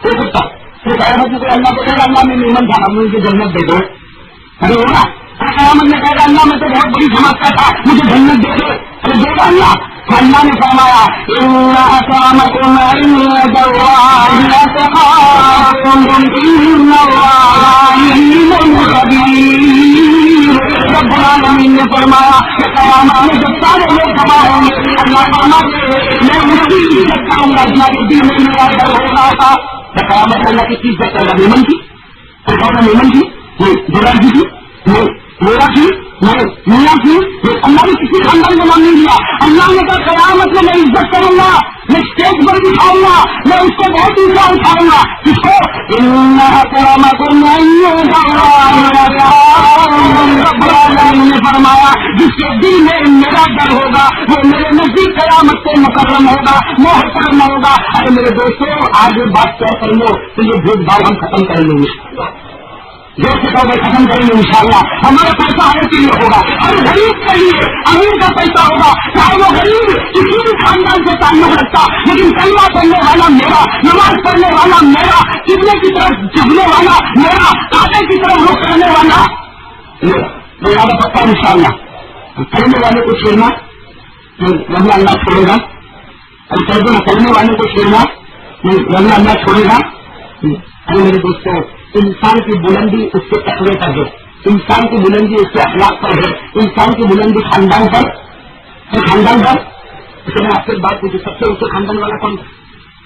C: ہو سکتا تو قیامت میں اللہ کو کہے گا اللہ میں میمن تھا، مجھے جنت دے دو، ارے ہوگا قیامت میں کہے گا اللہ میں تو بہت بڑی جماعت کا تھا، مجھے جنت دے دو، ارے دے گا اللہ؟ اللہ نے فرمایا رب العالمین نے فرمایا کہ قیامت میں جب سارے لوگ جمع ہوں گے اللہ فرماتے میں ان کی عزت کروں گا جناب دین میں میرا ڈر ہو رہا تھا، قیامت میں اللہ کی عزت کرے گا، میمن کی میمن کی جلال جی کی میرا کی میاں کی، اللہ نے کسی خاندان کا نام نہیں لیا، اللہ نے کہا قیامت میں میں عزت کروں گا، میں اسٹیج پر بٹھاؤں گا، میں اس کو بہت اونچا اٹھاؤں گا، کس کو؟ نے فرمایا جس کے دل میں میرا ڈر ہوگا وہ میرے نزدیک قیامت سے مکرم ہوگا، محترم ہوگا۔ ارے میرے دوستوں آگے بات کیا کر لو تو یہ بھید بھاؤ ہم ختم کر لیں گے، جو کتاب ختم کریں گے انشاءاللہ۔ ہمارا پیسہ ہر کے لیے ہوگا، ہر غریب کے لیے امیر کا پیسہ ہوگا، چاہے وہ غریب کسی بھی خاندان سے تعلق رکھتا، لیکن کلمہ پڑھنے والا میرا، نماز پڑھنے والا میرا، قبلے کی طرف جھکنے والا میرا، کعبے کی طرف رخ کرنے والا میرا، وہ زیادہ پکا انشاءاللہ۔ کرنے والے کو چھوڑنا نہیں، اللہ چھوڑے گا ارے کہہ دو چلنے والے کو چھوڑنا نہیں، اللہ چھوڑے گا. ارے میرے دوستوں، انسان کی بلندی اس کے تقوی پر ہے، انسان کی بلندی اس کے اخلاق پر ہے، انسان کی بلندی خاندان پر. اس میں آپ سے بات پوچھی، سب سے اونچے خاندان والا کون تھا؟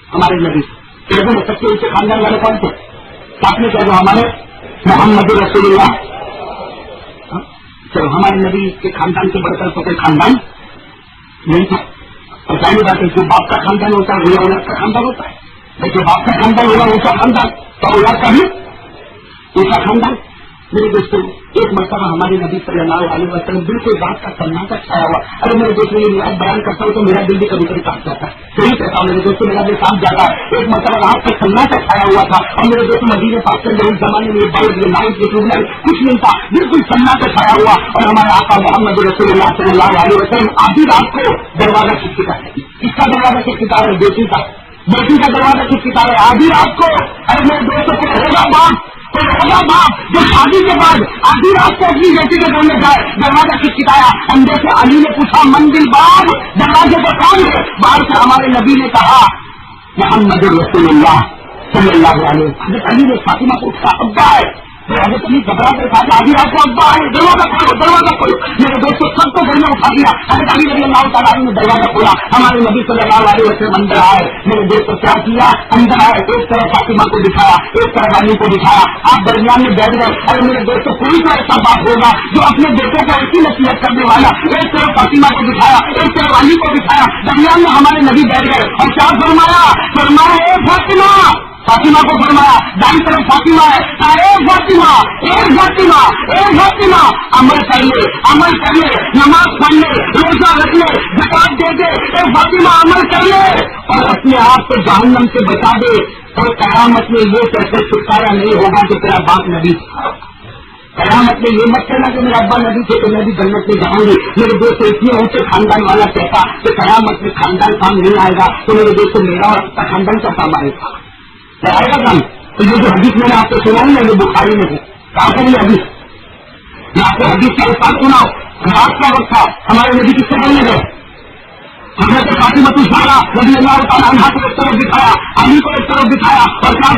C: ہمارے نبی. کہتے ہیں سب سے اونچے خاندان والے کون تھے؟ آپ نے کہہ دو ہمارے محمد رسول اللہ. چلو ہمارے نبی کے خاندان سے بڑھ کر تو کوئی خاندان نہیں تھا. اور پہلی بات ہے جو باپ کا خاندان ہوتا ہے وہ اولاد کا خاندان ہوتا ہے. جو باپ کا خاندان ہوگا اونچا خاندان تو اولاد کا بھی اونچا خاندان. میرے دوستوں، ایک مرتبہ ہمارے نبی صلی اللہ علیہ وسلم بالکل بات کا سناٹا چھایا ہوا. ارے میرے دوست میں یہ بیان کرتا ہوں تو میرا دل بھی کبھی کبھی کاٹ جاتا ہے. صحیح کہتا ہوں میرے دوستوں، میرا دل کاٹ جاتا ہے. ایک مرتبہ رات کا سناٹا چھایا ہوا تھا اور میرے دوست مدینے پاک کے اس زمانے میں بلب یہ لائٹ یہ ٹیوب لائٹ کچھ نہیں تھا، بالکل سناٹا چھایا ہوا. اور ہمارے آقا محمد رسول اللہ صلی اللہ علیہ وسلم آدھی رات کو دروازہ کھٹکھٹا ہے. کس کا دروازہ کھٹکھٹا ہے؟ بیٹی کا دروازہ کھٹکھٹا ہے آدھی رات کو. ارے میرے دوستوں کو ہوگا باپ جو شادی کے بعد آدھی رات کو اپنی بیٹی کے گھر میں جائے، دروازہ کھٹکھٹایا. اندر سے علی نے پوچھا منزل باب دروازے کو کون ہے؟ باہر سے ہمارے نبی نے کہا محمد رسول اللہ صلی اللہ علیہ وسلم. علی نے فاطمہ کو اٹھا ابا ہے. حضرت علی گھبرا کر کہا آدھی رات کو ابا ہے، دروازہ کھولو. میرے دوستوں سب کو گھر میں اٹھا دیا. حضرت علی رضی اللہ تعالیٰ نے دروازہ کھولا. ہمارے نبی صلی اللہ علیہ وسلم اندر آئے. میرے دوستوں کیا کیا؟ اندر آئے، ایک طرف فاطمہ کو دکھایا، ایک طرف علی کو دکھایا. آپ درمیان میں بیٹھ گئے. اور میرے دوستوں کوئی تو ایسا بات ہوگا جو اپنے بیٹے کو ایسی نصیحت کرنے والا، ایک طرف فاطمہ کو دکھایا، ایک طرف علی کو دکھایا، درمیان میں ہمارے نبی بیٹھ گئے. اور کیا فرمایا اے فاطمہ. فاطمہ کو فرمایا، دائیں طرف فاطمہ ہے، فاطمہ عمل کر لے، نماز پڑھ لے، روزہ رکھ لے، زکات دے دے. اے فاطمہ عمل کر لے اور اپنے آپ کو جہنم سے بچا دے. اور قیامت میں یہ کیسے چھٹکارا نہیں ہوگا کہ تیرا باپ نبی تھا. قیامت میں یہ مت کہنا کہ میرا ابا نبی تھے تو میں بھی جنت میں جاؤں گی. میرے دوست اتنے اونچے خاندان والا کہتا کہ قیامت میں خاندان کام نہیں آئے گا تو میرے دوست میرا اور اپنا خاندان کا کام آئے گا. آئے گا کام. تو یہ جو حدیث میں نے آپ کو سنا ہے یہ بخاری میں ہے. کہاں پر یہ حدیث؟ میں آپ کو حدیث کا استاد سناؤ. رات کا وقت تھا، ہمارے نبی کس سے بولنے گئے؟ حضرت فاطمہ الزہرا رضی اللہ تعالیٰ عنہا کو ایک طرف دکھایا، علی کو ایک طرف دکھایا اور کیا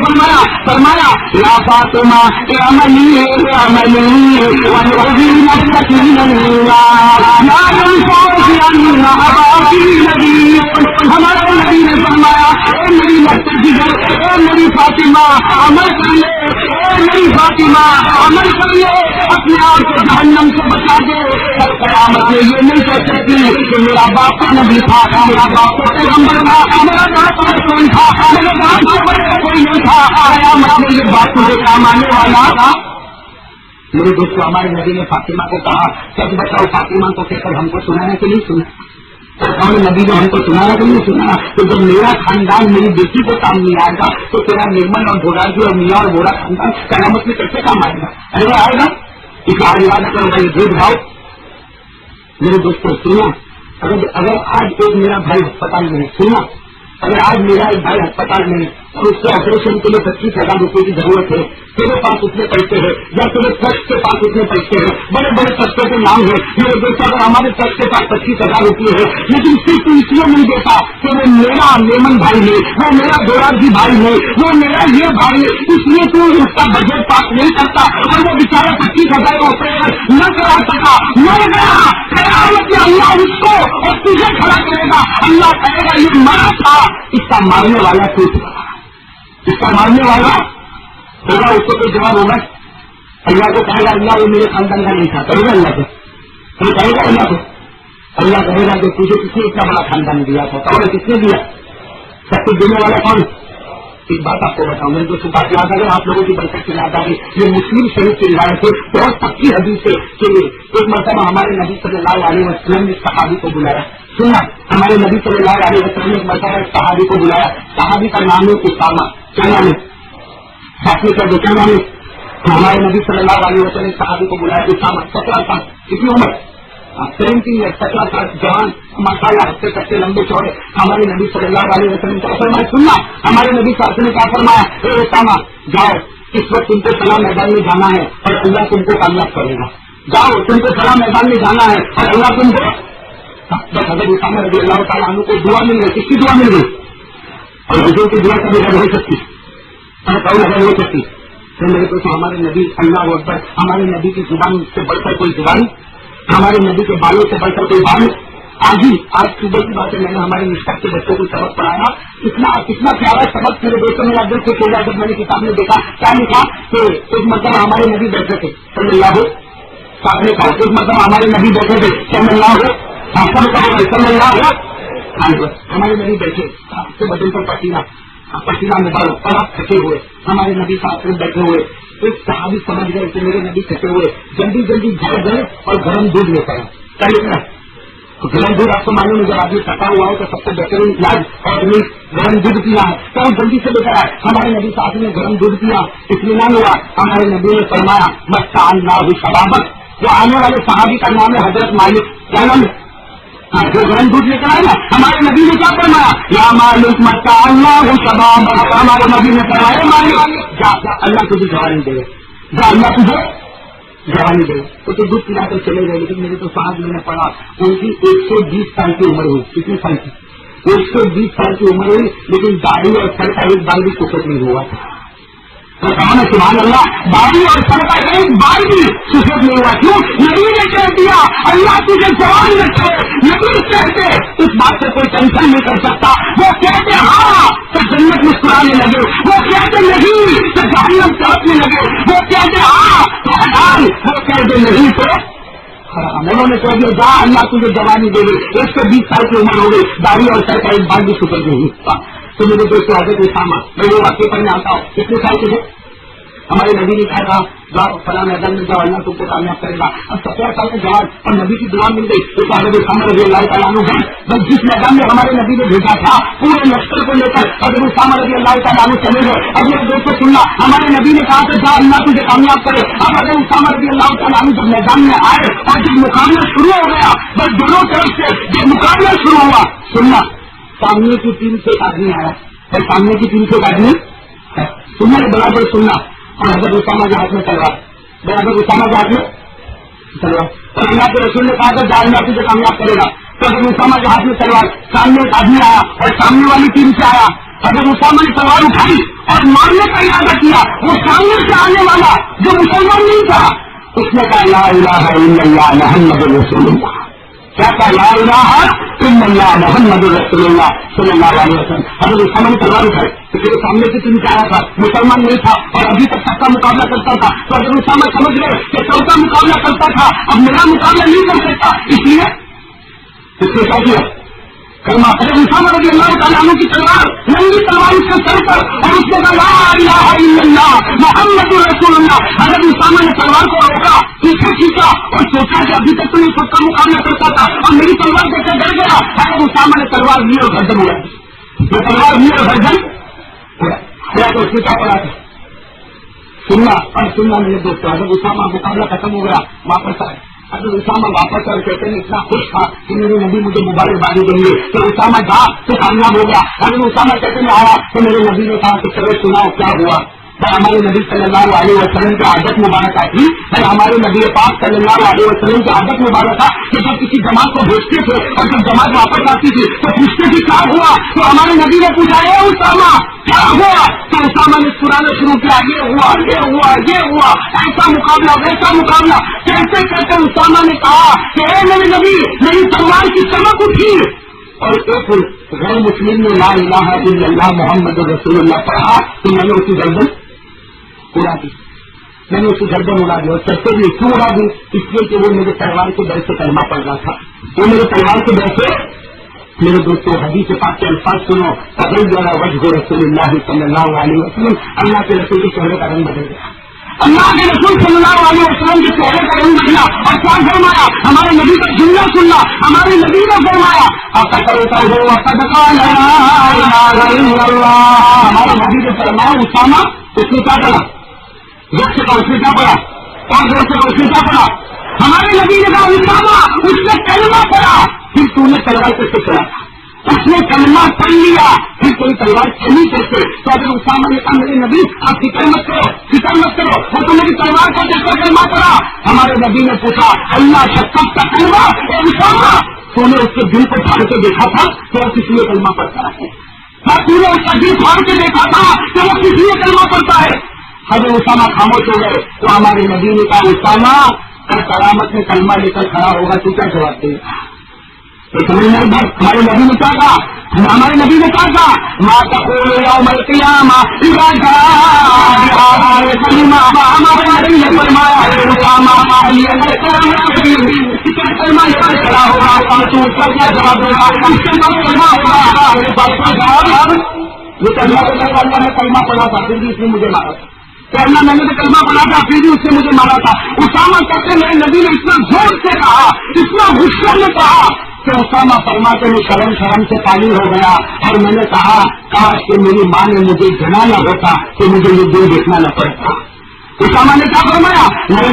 C: فرمایا یا فاطمہ اعملی والذین یتقون اللہ لا ينفعون عن اباکی نبی. ہمارے نبی نے فرمایا اے میری لڑکی، اے میری فاطمہ عمل کر لے، اے میری فاطمہ عمل کر لے، اپنے آپ کو جہنم سے بچا دے. اور قیامت میں یہ نہیں کہہ سکتی کہ میرا باپ کا نبی تھا، میرا باپ کو پیغمبر تھا، میرا باپ کو رسول تھا، میرے باپ کو بڑے کوئی نہیں تھا. قیامت میں یہ بات مجھے کام آنے والا تھا. میرے دوستوں ہمارے نبی نے فاطمہ کو کہا سچ بتاؤ فاطمہ کو کہہ کر ہم کو سنانا کہ نہیں سنا؟ اور نبی نے ہم کو سنانا کہ نہیں سنانا؟ تو جب میرا خاندان میری بیٹی کو کام نہیں آئے گا تو تیرا نیمن اور بھوراجی اور میاں اور بوڑھا خاندان قیامت میں کیسے کام آئے گا؟ ارے آئے گا. اقرار یاد کرو یہ جھوٹ بھاؤ. میرے دوستوں سننا، اگر آج ایک میرا بھائی ہسپتال میں ہے، سننا، اگر آج میرا ایک بھائی ہسپتال میں اور اس کے آپریشن کے لیے 25,000 روپے کی ضرورت ہے، تیرے پاس اتنے پیسے ہیں یا تیرے ٹرسٹ کے پاس اتنے پیسے ہیں، بڑے بڑے ٹرسٹوں کے نام ہے. میرے دوستوں اگر ہمارے ٹرسٹ کے پاس 25,000 روپے ہے لیکن صرف اس لیے نہیں دیتا کہ وہ میرا میمن بھائی ہے، وہ میرا دورازی بھائی ہے، وہ میرا یہ بھائی ہے، اس لیے تو اس کا بجٹ پاس نہیں کرتا اور وہ بیچارہ 25,000 کا آپریشن نہ کرا سکا، مر گیا. قیامت میں اللہ اس کو اور تجھے کھڑا کرے گا. اللہ کہے گا یہ مرا تھا، اس کا مارنے والا تو تھا، اس کا مارنے والا ہوگا. اس کو کوئی جواب ہوگا؟ اللہ کو کہے گا اللہ وہ میرے خاندان کا نہیں تھا. کہے گا اللہ کو؟ تو کہے گا اللہ کو؟ اللہ کہے گا کہ تجھے کس نے اتنا بڑا خاندان دیا تھا؟ تو کس نے دیا؟ سب کچھ دینے والا کون؟ ایک بات آپ کو بتاؤں، میں جو بات یاد آ گئی آپ لوگوں کی برکت سے یاد آ گئی. یہ مسلم شریف کی روایت ہے، بہت پکی حدیث ہے کہ ایک مرتبہ ہمارے نبی صلی اللہ علیہ وسلم نے صحابی کو بلایا. سننا، ہمارے نبی صلی اللہ علیہ وسلم نے ایک مرتبہ ایک صحابی کو بلایا. صحابی کا نام ہے اسامہ. کیا نام ہے؟ ساتھ میں کر دو کیا نام ہے؟ ہمارے نبی صلی اللہ علیہ وسلم نے صحابی کو بلایا اسامہ. 17 سال. کتنی عمر؟ 17 ایئر. 17 سال جوان ماشاءاللہ، ہفتے کٹے لمبے چوڑے. ہمارے نبی صلی اللہ علیہ وسلم کیا فرمایا؟ سننا، ہمارے نبی صلی اللہ علیہ وسلم نے کیا فرمایا؟ اے اسامہ جاؤ، اس وقت تم کو سلام میدان میں جانا ہے اور اللہ تم کو کامیاب کرے گا. جاؤ، تم کو سلام میدان میں جانا ہے اور اللہ تم کو بس حضرت اسامہ رضی اللہ تعالیٰ عنہ کو دعا مل گئی. کس کی دعا مل گئی؟ اور حضور کی دعا کبھی رد ہو سکتی اور کبھی رد ہو سکتی. تو میرے کو تو ہمارے نبی اللہ اکبر، ہمارے نبی کی زبان سے بڑھ کر کوئی زبان، ہمارے نبی کے بالوں سے بڑھ کر کوئی بال. آج صبح کی بات ہے، میں نے ہمارے مشتاق کے بچوں کو سبق پڑھایا. اتنا پیارا سبق میرے دوستوں میں دل خوش ہو گیا جب میں نے کتاب میں دیکھا. کیا لکھا کہ ایک مرتبہ ہمارے نبی بیٹھے تھے صلی اللہ صاحب نے کہا، ایک مرتبہ ہمارے نبی بیٹھے تھے صلی اللہ صلی اللہ. ہمارے نبی بیٹھے سے بدن پر پسینہ مبارک پر آپ تھکے ہوئے، ہمارے نبی صاحب سے بیٹھے ہوئے. ایک صحابی سمجھ گئے کہ میرے نبی تھکے ہوئے، جلدی جلدی گھر گئے اور گرم دودھ لے کر کیا لکھنا گرم دودھ. آپ کو معلوم ہے جب آدمی تھکا ہوا ہو تو سب سے بہترین علاج اور گرم دودھ پینا ہے. تو جلدی سے لے کر آئے. ہمارے نبی صاحب نے گرم دودھ پیا، اطمینان ہوا. ہمارے نبی نے فرمایا متا اللہ شبابت. جو آنے والے صحابی کا نام ہے حضرت مالک. کیا نام ہے؟ جو گرم دودھ لے کر آئے نا، ہمارے نبی نے کیا فرمایا؟ یا مالک متا اللہ شبابت. ہمارے نبی نے فرمایا مالک جا اللہ تجھے جوانی دے گا، جا اللہ تجھے جوانی دے. وہ تو دودھ پلا کر چلے گئے. لیکن میرے تو صاحب میں نے پڑھا ان کی 120 سال کی عمر ہوئی. کتنی سال کی؟ 120 سال کی عمر ہوئی، لیکن داڑھی اور سر کا ایک بال بھی سفید نہیں ہوا تھا. سبحان اللہ، داڑھی اور سر کا ایک بال بھی سفید نہیں ہوا. کیوں؟ نبی نے کہہ دیا اللہ تجھے جوان رکھے. نبی کہتے اس بات سے کوئی ٹینشن نہیں کر سکتا. وہ کہتے ہاں تو جنت مسکرانے لگے، وہ کہتے نہیں تو جہنم چاہنے لگے، وہ کہتے ہاں تو حلال، وہ کہتے نہیں تو حرام. انہوں نے کہہ دیا جا اللہ تجھے جوانی دے گی. 120 سال کی عمر ہو گئی، داڑھی اور سر کا ایک بال بھی سفید نہیں ہوا. تو میرے دوستوں حضرت اسامہ، میں وہ واقعے پڑھنے آتا ہوں. کتنے سال کے تھے؟ ہمارے نبی نے کہا جاؤ فلاں میدان میں جاؤ، اللہ تم کو کامیاب کرے گا. اب 17 سال کے جوان اور نبی کی دعا مل گئی. تو حضرت اسامہ رضی اللہ تعالیٰ عنہ گئے. بس جس میدان میں ہمارے نبی نے بھیجا تھا پورے لشکر کو لے کر حضرت اسامہ رضی اللہ تعالیٰ عنہ چلے گئے. اب میرے دوستوں سننا، ہمارے نبی نے کہا کہ جا اللہ تجھے کامیاب کرے. اب حضرت اسامہ رضی اللہ تعالیٰ عنہ جب میدان میں آئے اور جب مقابلہ شروع ہو گیا، بس دونوں طرف سے جب مقابلہ شروع ہوا، سننا سامنے کی ٹیم سے ایک آدمی آیا اور سامنے کی ٹیم سے ایک آدمی سننا برابر سننا. اور حضرت اسامہ کے ہاتھ میں تلوار، حضرت اسامہ کے ہاتھ میں تلوار. اور اللہ کے رسول نے کہا کہ جا اللہ تجھے کامیاب کرے گا. تو حضرت اسامہ کے ہاتھ میں تلوار، سامنے ایک آدمی آیا اور سامنے والی ٹیم سے آیا. حضرت اسامہ نے تلوار اٹھائی اور مارنے کا ارادہ کیا. وہ سامنے سے آنے والا جو مسلمان نہیں تھا، اس نے کہا لا الہ الا اللہ محمد رسول اللہ. کیا کہا؟ لا الہ الا اللہ محمد رسول اللہ صلی اللہ علیہ وسلم. حضرت اسامہ نے تلوار اٹھائی کیونکہ سامنے سے تم آیا تھا، مسلمان نہیں تھا اور ابھی تک سب کا مقابلہ کرتا تھا. تو حضرت اسامہ سمجھ گئے کہ سب کا مقابلہ کرتا تھا، اب میرا مقابلہ نہیں کر سکتا. اس لیے اس نے کیا کیا؟ کلمہ. حضرت اسامہ رضی اللہ تعالیٰ عنہ کی تلوار ننگی تلوار اس کے سر پر، اور اس نے کہا لا الہ الا اللہ محمد رسول اللہ. حضرت اسامہ نے تلوار کو روکا، پیچھے کھینچا اور سوچا کہ ابھی تک تو یہ سب کا مقابلہ کرتا تھا اور میری تلوار دیکھ کر ڈر گیا. حضرت اسامہ نے تلوار لی اور گردن اڑا دی. یہ تلوار لی اور گردن تو اس نے کیا پڑا تھا؟ سننا اور سننا میرے دوستوں. حضرت اسامہ مقابلہ ختم ہو گیا، واپس آئے. حضرت اسامہ واپس آئے کہتے ہیں اتنا خوش تھا کہ میرے نبی مجھے مبارکبادی دیں گے کہ اسامہ جا تو کامیاب ہو گیا. حضرت اسامہ کہتے ہیں آیا تو میرے نبی نے کہا کہ چلو سناؤ کیا ہوا. ہمارے نبی صلی اللہ علیہ وسلم کی عادت مبارک تھی، ہمارے نبی پاک صلی اللہ علیہ وسلم کی عادت مبارک تھا کہ جب کسی جماعت کو بھیجتے تھے اور جب جماعت واپس آتی تھی تو پوچھتے تھے کیا ہوا. تو ہمارے نبی نے پوچھا اے اسامہ کیا ہوا. تو اسامہ نے سنانا شروع کیا یہ ہوا یہ ہوا یہ ہوا، ایسا مقابلہ ویسا مقابلہ. کہتے کہتے اسامہ نے کہا کہ اے میرے نبی میری تلوار کی چمک اٹھی اور ایک غیر مسلم نے لا الہ الا اللہ محمد رسول اللہ پڑھا تو میں نے اسی گردن اڑا دی. میں نے اسی گردن اڑا دی. اور چلتے ہوئے کیوں اڑا دی؟ اس لیے کہ وہ میرے تلوار کے ڈر سے کلمہ پڑ رہا تھا. وہ میرے تلوار کے ڈر سے. میرے دوستوں حدیث پاک کے الفاظ سنو. تغیر وجہ رسول اللہ صلی اللہ علیہ وسلم. اللہ کے رسول کے چہرے کا رنگ بدل گیا. اللہ کے رسول صلی اللہ علیہ وسلم کے چہرے کا رنگ بدلا اور کیا فرمایا؟ ہمارے نبی کا جملہ سننا. ہمارے نبی نے فرمایا ہمارے نبی نے فرمایا اسامہ اس نے کیا کرا؟ وقت کا اس نے کیا پڑا؟ اور وقت کا اس نے کیا پڑا؟ ہمارے نبی نے کہا اسامہ اس نے کلمہ پڑھا. پھر تو نے تلوار کیسے چلا تھا؟ اس نے کلمہ پڑھ لیا پھر کوئی تلوار چلی کیسے؟ تو اگر اسامہ نے کہا میرے نبی آپ فکر مت کرو وہ تو میری تلوار کا کیسے کلمہ پڑھا. ہمارے نبی نے پوچھا اللہ شکت کا کلمہ اسامہ تو نے اس کے دل کو پھاڑ کے دیکھا تھا تو وہ کس لیے کلمہ پڑتا ہے؟ تو نے اس کا دل پھاڑ کے دیکھا تھا کہ وہ کس لیے کلمہ پڑتا ہے؟ حضرت اسامہ خاموش ہو گئے تو ہمارے نبی نے کہا اسامہ کل قیامت میں کلمہ لے کر کھڑا ہوگا تو کیا جواب دے گا؟ ہمارے نبی نے کیا کہا؟ ہمارے نبی نے کہا تھا ماں تقول یوم القیامہ اذا جاء کلمہ. ہمارے نبی نے فرمایا اسامہ کلمہ لے کر کھڑا ہوگا تو اس کا کیا جواب دے گا؟ اس کے بعد کلمہ ہوگا. یہ اللہ نے کلمہ پڑھا تھا پھر بھی اس نے مجھے مارا تھا. کہنا میں نے تو کلمہ پڑھا تھا پھر بھی اس نے مجھے مارا تھا. اسامہ کہتے میرے نبی نے اتنا زور سے کہا, اتنا غصے میں کہا کہ اسامہ فرماتے میں شرم سے پانی ہو گیا اور میں نے کہا کاش کہ میری ماں نے مجھے جلانا ہوتا کہ مجھے یہ دل دیکھنا نہ پڑتا. اسامہ نے کیا فرمایا میری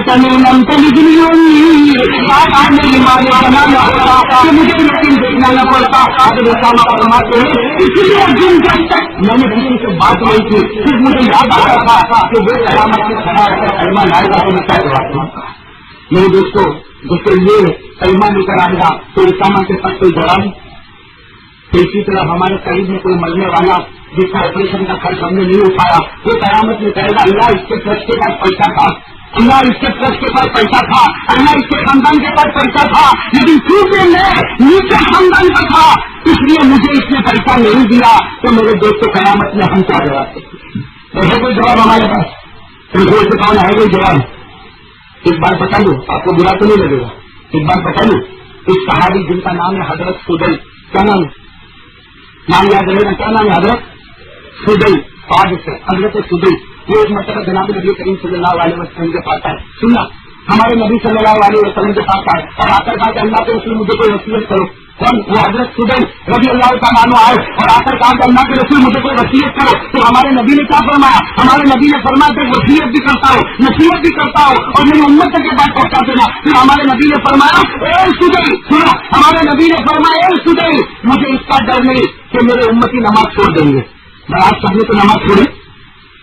C: ماں نے جلانا ہوتا کہ مجھے یقین دیکھنا نہ پڑتا. اسامہ فرماتے ہیں اس لیے دن جب تک میں نے کسی سے بات نہیں کی پھر مجھے یاد آ رہا تھا کہ وہ قیامت میں کھڑا ہے کلمہ لائے گا تو میں کیا جواب دوں گا. میرے دوستوں جس سے یہ کلمہ لے کر آئے گا تو اسامہ کے پاس کوئی جواب نہیں. تو اسی طرح ہمارے قریب میں کوئی مرنے والا جس کا آپریشن کا خرچ ہم نے نہیں اٹھایا وہ قیامت میں کہے گا اللہ اس کے ٹرسٹ کے پاس پیسہ تھا, اللہ اس کے ٹرسٹ کے پاس پیسہ تھا, اللہ اس کے خاندان کے پاس پیسہ تھا, لیکن کیونکہ میں نیچے خاندان کا تھا اس لیے مجھے اس نے پیسہ نہیں دیا. تو میرے دوستوں قیامت میں ہم کیا جواب دیتے؟ ہے کوئی جواب ہمارے پاس؟ سے کون ہے کوئی جواب؟ ایک بار بتا لوں, آپ کو برا تو نہیں لگے گا, ایک بار بتا لوں. ایک صحابی جن کا نام ہے حضرت سدئی, کیا نام یاد رہے گا؟ کیا نام ہے؟ حضرت سدئی. حضرت سدئی وہ ایک مرتبہ جناب نبی کریم صلی اللہ علیہ وسلم کے پاس آئے. سننا, ہمارے نبی صلی اللہ علیہ وسلم کے پاس آئے اور آ کر کہا کہ اللہ کے رسول مجھے کوئی وصیت کرو. وہ حضرت سدئی رضی اللہ تعالیٰ عنہ آئے اور آ کر کہا کہ اللہ کے رسول مجھے کوئی وصیت کرو. تو ہمارے نبی نے کیا فرمایا؟ ہمارے نبی نے فرمایا کہ وصیت بھی کرتا ہوں, نصیحت بھی کرتا ہوں اور میری امت کے بعد پہنچا دینا. پھر ہمارے نبی نے فرمایا اے سدئی, سنا, ہمارے نبی نے فرمایا اے سدئی مجھے اس کا ڈر نہیں کہ میرے امتی نماز چھوڑ دیں گے. آج سب نے تو نماز چھوڑی,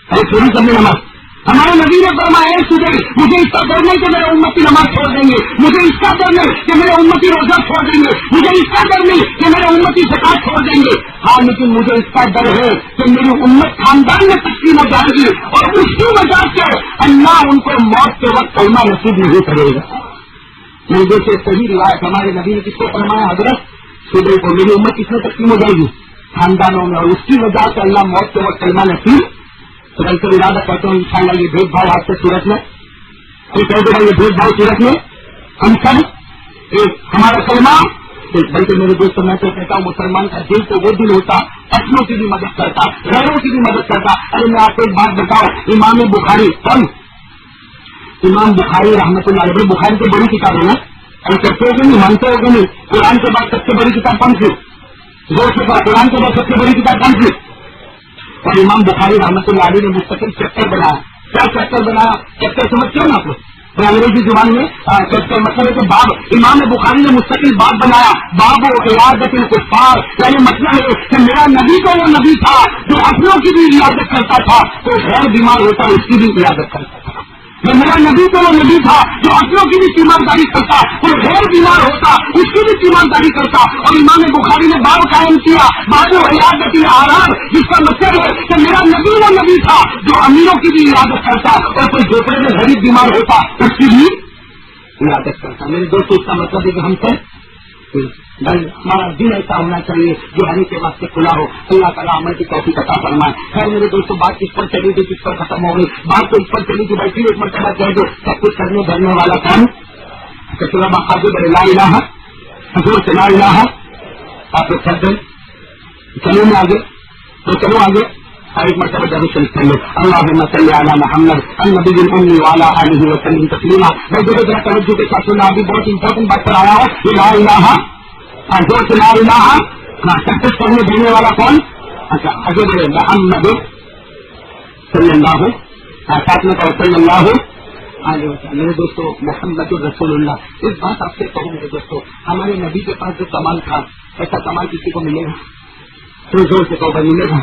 C: ارے چھوڑی سب نے نماز. ہمارے نبی نے فرمایا اے سدئی مجھے اس کا ڈر نہیں کہ میرے امتی نماز چھوڑ دیں گے, مجھے اس کا ڈر نہیں کہ میرے امتی روزہ چھوڑ دیں گے, مجھے اس کا ڈر نہیں کہ میرے امتی زکات چھوڑ دیں گے. ہاں لیکن مجھے اس کا ڈر ہے کہ میری امت خاندان میں تقسیم ہو جائے گی اور اس کی وجہ سے اللہ ان کو موت کے وقت کلمہ نصیب نہیں کرے گا. میرے دوست صحیح روایت ہمارے نبی نے کس کو فرمایا؟ حضرت سدئی کو. میری امت کس میں تقسیم ہو جائے گی؟ خاندانوں میں, اور اس کی وجہ سے اللہ موت کے وقت کلمہ نصیب. تو کل سے ارادہ کرتے ہیں انشاءاللہ یہ بھید بھاؤ آج سے صورت میں کوئی کہہ دے گا یہ بھید بھاؤ صورت میں ہم سب ایک ہمارا کلمہ. بلکہ میرے دوستوں میں تو کہتا ہوں مسلمان کا دل تو وہ دل ہوتا اپنوں کی بھی مدد کرتا, غیروں کی بھی مدد کرتا. ارے میں آپ کو ایک بات بتاؤں, امام بخاری کون؟ امام بخاری رحمۃ اللہ علیہ. بخاری تو بڑی کتاب ہے نا, ارے کرتے ہوگے نہیں, مانتے ہوگے نہیں. قرآن کے بعد سب سے بڑی کتاب کون سی؟ قرآن کے بعد سب سے بڑی کتاب کون سی؟ اور امام بخاری رحمۃ اللہ علیہ نے مستقل چیپٹر بنایا. کیا چیپٹر بنایا؟ چیپٹر سمجھتے ہو نا آپ لوگ؟ انگریزی زبان میں چیپٹر مطلب ہے کہ باب. امام بخاری نے مستقل باب بنایا, باب و عیادت الکفار. یعنی مطلب ہے کہ میرا نبی تو وہ نبی تھا جو اپنوں کی بھی عیادت کرتا تھا, تو غیر بیمار ہوتا اس کی بھی عیادت کرتا تھا. میرا نبی تو وہ نبی تھا جو اپنوں کی بھی تیمارداری کرتا, کوئی غیر بیمار ہوتا اس کی بھی تیمارداری کرتا. اور امام بخاری نے باب قائم کیا باب و عیادت الآرام, جس کا مطلب ہے کہ میرا نبی وہ نبی تھا جو امیروں کی بھی عیادت کرتا اور کوئی دوسرے میں غریب بیمار ہوتا اس کی بھی عیادت کرتا. میرے دوستوں اس کا مطلب ہے کہ ہم سب ہمارا دل ایسا ہونا چاہیے جو ہر کے واسطے کھلا ہو. اللہ تعالیٰ عمل کی توفیق عطا فرمائے. خیر میرے دوستوں بات کس پر چلی گئی, کس پر ختم ہو گئی؟ بات تو اس پر چلی گئی بھائی ایک مرتبہ کہہ دو سب کچھ کرنے دھرنے والا کون؟ چلو آگے بڑھے, لا الہ حضور سے لا الہ آپ لوگ کر دیں. چلو میں آگے تو چلو آگے ایک مرتبہ جب شریف کر لو. اللہم صلی علی محمد النبی الأمی وعلی آلہ وسلم تسلیما. میں جو ذرا توجہ کے ساتھ سننا, ابھی بہت امپورٹنٹ بات پر آیا ہے. لا الہ حضور سے لا الہ سب کچھ کرنے دینے والا کون؟ اچھا آگے بڑھے محمد صلی اللہ ساتھ میں صلی اللہ علیہ وسلم. میرے دوستوں محمد رسول اللہ, اس بات آپ سے کہوں میرے دوستوں, ہمارے نبی کے پاس جو کمال تھا ایسا کمال کسی کو ملے گا؟ تو زور سے کہو بھائی ملے گا؟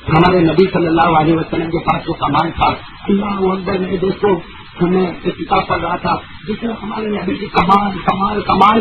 C: ہمارے نبی صلی اللہ علیہ وسلم کے پاس جو کمال تھا, اللہ اکبر. میرے دوستوں ہمیں ایک کتاب پڑھ رہا تھا جس میں ہمارے نبی کی کمال کمال کمال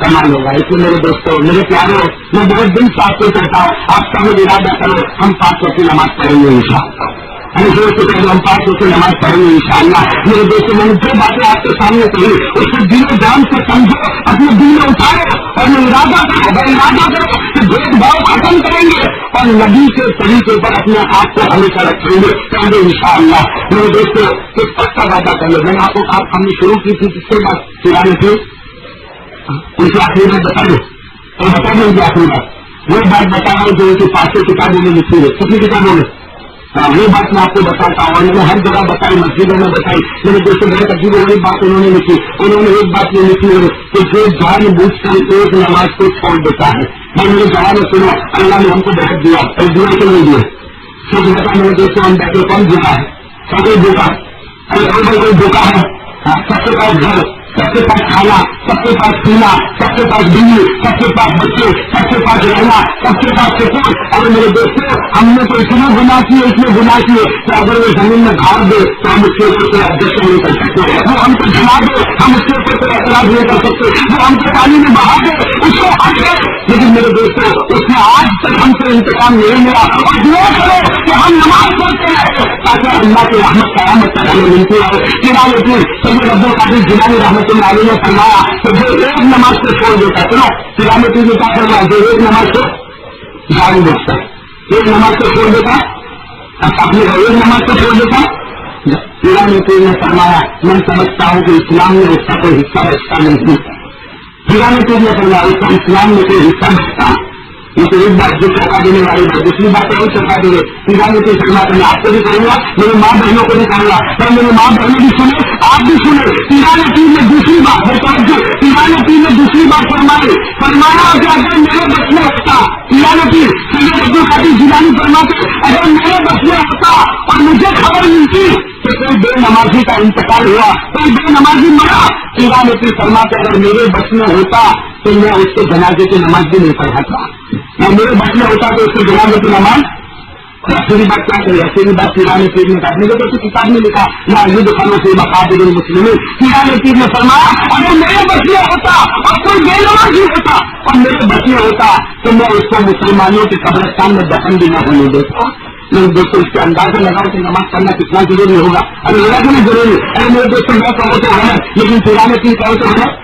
C: کمال ہوگا. اس لیے میرے دوستوں، میرے پیاروں، میں بہت دن سے آپ کو کہتا ہوں، آپ سب لوگ ارادہ کرو، ہم 5 وقت کی نماز پڑھیں گے انشاءاللہ. ہم زور سے پہلے ہم 5 وقت کی نماز پڑھیں گے انشاءاللہ. میرے دوستوں، میں نے جو باتیں آپ کے سامنے کہی اس کو دل و جان سے سمجھو، اپنے دل میں اتارو اور میں ارادہ کرو کہ بھید بھاؤ ختم کریں گے اور نبی کے طریقے پر اپنے آپ کو ہمیشہ رکھیں گے انشاءاللہ. میرے دوستوں، کس تک کا وعدہ کر لو. میں نے آپ کو ہم نے شروع کی تھی کس کے بعد چلانے تھی، ان کی آخری بات بتا دو اور بتا دیں ان کی آخری بات. وہ بات بتا رہا ہوں جو ان کی 500 کتابوں میں لکھی ہے. کتنی کتابوں میں؟ وہ بات میں آپ کو بتاتا ہوں. اور میں نے ہر جگہ بتائی، مسجدوں میں بتائی. میرے دوستوں، بہت عجیب و غریب بات انہوں نے لکھی. انہوں نے ایک بات یہ لکھی ہے کہ جو جان بوجھ کر ایک نماز کو چھوڑ دیتا ہے. میں میرے جواب میں سنو، اللہ نے ہم کو بہت دیا اور دیا کیوں نہیں دیا؟ سب بتا میرے دوستوں، ہم بیٹھے کون دھوکا ہے؟ سب کوئی دھوکا ہے، کوئی دھوکا ہے. سب کے پاس گھر، سب کے پاس کھانا، سب کے پاس پینا، سب کے پاس بیوی، سب کے پاس بچے، سب کے پاس رہنا، سب کے پاس سکون. اور میرے دوستوں، ہم نے تو اتنا گناہ کیے، اتنے گناہ کیے کہ اگر وہ زمین میں گھاڑ دے تو ہم اس کے اوپر کوئی آبجیکشن نہیں کر سکتے. وہ ہم کو جلا دے، ہم اس کے اوپر کوئی اعتراض نہیں کر سکتے. وہ ہم کو پانی میں بہا دے، اس کو حق ہے. لیکن میرے دوستوں، اس نے آج تک ہم سے انتقام نہیں لیا. اور دعا کرو کہ ہم نماز پڑھتے ہیں تاکہ اللہ کی رحمت قیامت تک ہمیں ملتی ہے. سید عبد القادر جیلانی رحمۃ اللہ علیہ نے فرمایا کہ جو ایک نماز کو چھوڑ دیتا ہے، سنو سلامتی نے کیا کرنا ہے، جو ایک نماز کو جاری دیتا ہے، ایک نماز کو چھوڑ دیتا اپنے ایک نماز کو چھوڑ دیتا. سلامتی نے فرمایا میں سمجھتا ہوں کہ اسلام میں اس کا کوئی حصہ بچتا نہیں. سلامتی نے فرمایا اس کا اسلام میں کوئی حصہ بچتا. یہ تو ایک بات جو چوکا دینے والی ہے. دوسری بات ہے وہ چوکا دے گے. سلامتی فرما کر میں آپ کو بھی کروں گا، میرے ماں بہنوں کو بھی کروں گا، اور میری ماں بہنیں بھی سنیں، آپ بھی سنیں. سلامتی نے دوسری بات سلامتی نے دوسری بات فرمایا کہ اگر میرے بس میں ہوتا، سلامتی سید عبد القادر جیلانی فرماتے اگر میرے بس میں ہوتا اور مجھے خبر ملتی کہ کوئی بے نمازی کا انتقال ہوا، کوئی بے نمازی مرا، سلامتی فرماتے اگر میرے بس میں ہوتا تو میں اس کے جنازے کی نماز بھی نہیں پڑھاتا. میں میرے بس میں ہوتا تو اس کے جنازے کی نماز. پھر بات کیا کری؟ پھر بات پیرانے پیر نے کہا، میرے تو کتاب میں لکھا نہ یہ دکانوں سے مقابل المسلمین. پیرانے پیر نے فرمایا اگر میرے بس میں ہوتا اور کوئی بے نمازی ہوتا اور میرے بس میں ہوتا تو میں اس کو مسلمانوں کے قبرستان میں دفن بھی نہ ہونے دیتا. میرے دوستوں، اس کے اندازہ لگاؤ کہ نماز پڑھنا کتنا ضروری ہوگا. ارے لگا کہ نہیں ضروری؟ ارے میرے دوستوں، میں کہوں تو غلط، لیکن پیرانے پیر کہو تو غلط.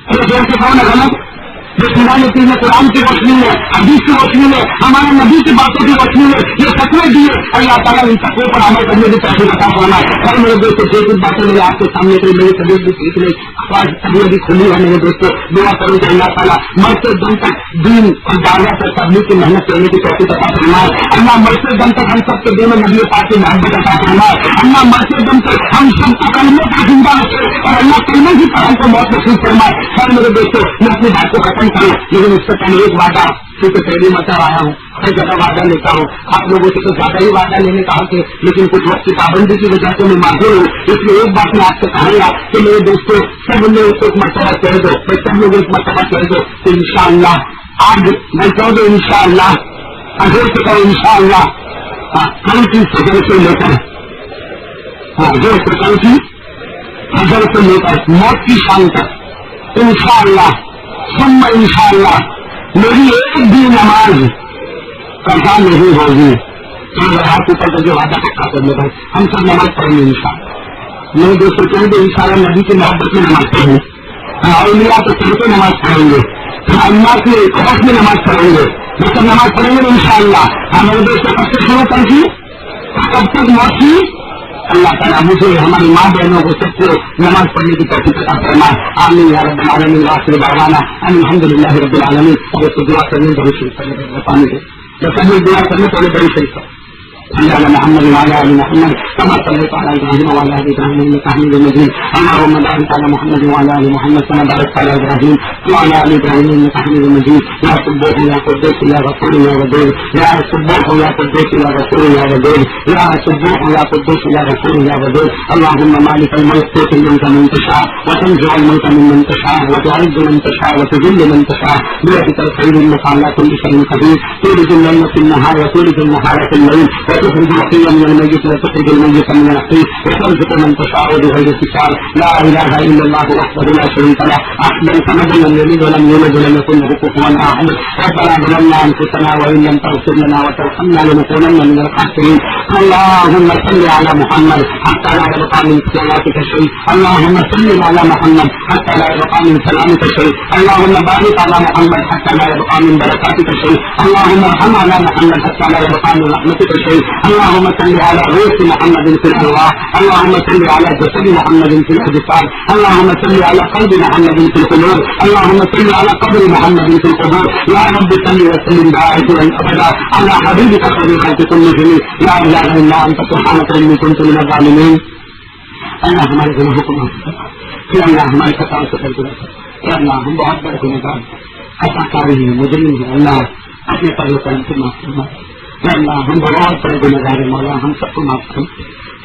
C: ارے دیر سے کہو نا غلط. جو سلامتی نے قرآن کی روشنی میں، حدیث کی روشنی میں، ہمارے نبی کی باتوں کی روشنی میں یہ فتوے دیے، اللہ تعالیٰ ان فتووں پر عمل کرنے کی توفیق عطا فرمائے. اور میرے دوستوں، جو کچھ باتیں میرے آپ کے سامنے کری، میری طبیعت بھی ٹھیک نہیں، آواز طبیعت بھی کھلی ہے. میرے دوستوں، دعا کروں کہ اللہ تعالیٰ مرتے دم تک دین اور دعوت اور تبلیغ کی محنت کرنے کی توفیق عطا فرمائے. اللہ مرتے دم تک ہم سب کے دل میں نبی پاک کی محبت عطا فرمائے. اللہ مرتے دم تک ہم سب کو کلمے پر زندہ رکھے اور اللہ کلمے کی طرح کو موت نصیب فرمائے. اور میرے دوستوں، میں اپنی بات کو ختم کروں، لیکن اس سے پہلے ایک وعدہ کیونکہ پہلی مرتبہ آیا ہوں، ہر جگہ وعدہ لیتا ہوں. آپ لوگوں سے تو زیادہ ہی وعدہ لینے کا حق ہے، لیکن کچھ وقت کی پابندی کی وجہ سے میں معذور ہوں. اس لیے ایک بات میں آپ سے کہوں گا کہ میرے دوستوں، سب لوگ ایک مرتبہ کہہ دو، سب لوگ ایک مرتبہ کہہ دو کہ انشاءاللہ آج میں کہہ دو انشاءاللہ، اگر سے کہو انشاءاللہ کل کی فجر سے لے کر کل کی فجر سے لے کر موت کی شام تک انشاءاللہ ثم انشاءاللہ میری ایک بھی نماز قضا نہیں ہوگی. ہاتھ اوپر کر کے وعدہ پکا کر لے بھائی، ہم سب نماز پڑھیں گے انشاءاللہ. میرے دوستوں، کہیں گے انشاءاللہ نبی کی محبت میں نماز پڑھیں گے، اولیاء کے سر پہ نماز پڑھیں گے، اللہ کے خوف میں نماز پڑھیں گے، یہ سب نماز پڑھیں گے انشاءاللہ. میرے دوستوں، کب سے شروع کر کی کب تک موت کی؟ اللہ تعالیٰ مجھے ہماری ماں بہنوں کو سب کو نماز پڑھنے کی توفیق عطا فرمائے. آمین یا رب العالمین. آخر دعوانا الحمدللہ رب العالمین. اور اس کو دعا کرنے بڑی شریف پانی دے، جب تک دعا کرنے پہلے بڑی شریف على محمد وعلى ال محمد كما صليت على ابراهيم وعلى ال ابراهيم انك حميد مجيد. اللهم بارك على محمد وعلى ال محمد كما باركت على ابراهيم وعلى ال ابراهيم انك حميد مجيد. يا سبوح يا قدوس يا غفور يا ودود، يا سبوح يا قدوس يا غفور يا ودود، يا سبوح يا قدوس يا غفور يا ودود. اللهم مالك الملك تؤتي الملك من تشاء وتنزع الملك ممن تشاء وتعز من تشاء وتذل من تشاء بيدك الخير انك على كل شيء قدير. تولج الليل في النهار وتولج النهار في الليل وتخرج الحي من الميت وتخرج الميت من الحي وترزق من تشاء بغير حساب. لا اله الا الله وحده لا شريك له احد الصمد لم يلد ولم يولد ولم يكن له كفوا احد. ربنا ظلمنا انفسنا وان لم تغفر لنا وترحمنا لنكونن من الخاسرين. اللهم صل على محمد حتى لا يبقى من صلاتك شيء. اللهم صل على محمد حتى لا يبقى من سلامك شيء. اللهم بارك على محمد حتى لا يبقى من بركاتك شيء. اللهم ارحم على محمد حتى لا يبقى من رحمتك شيء. اللهم صل على روح محمد في الارواح. اللهم صل على جسد محمد في الاجساد. اللهم صل على قلب محمد في القلوب. اللهم صل على قبر محمد في القبور. يا رب صل وسلم دائما ابدا على حبيبك خير الخلق كلهم. لا اله الا انت سبحانك اني كنت من الظالمين. اللہ ہمارے گناہوں کو معاف کر. یا اللہ ہمارے خطاؤں سے درگزر کر. یا اللہ ہم بہت بڑے گنہگار خطا کاری ہیں مجرم ہیں. اللہ اپنے فضل و کرم سے معاف فرما. یا اللہ ہم بہت بڑے گنہگار ہیں مولا ہم سب کو معاف کر.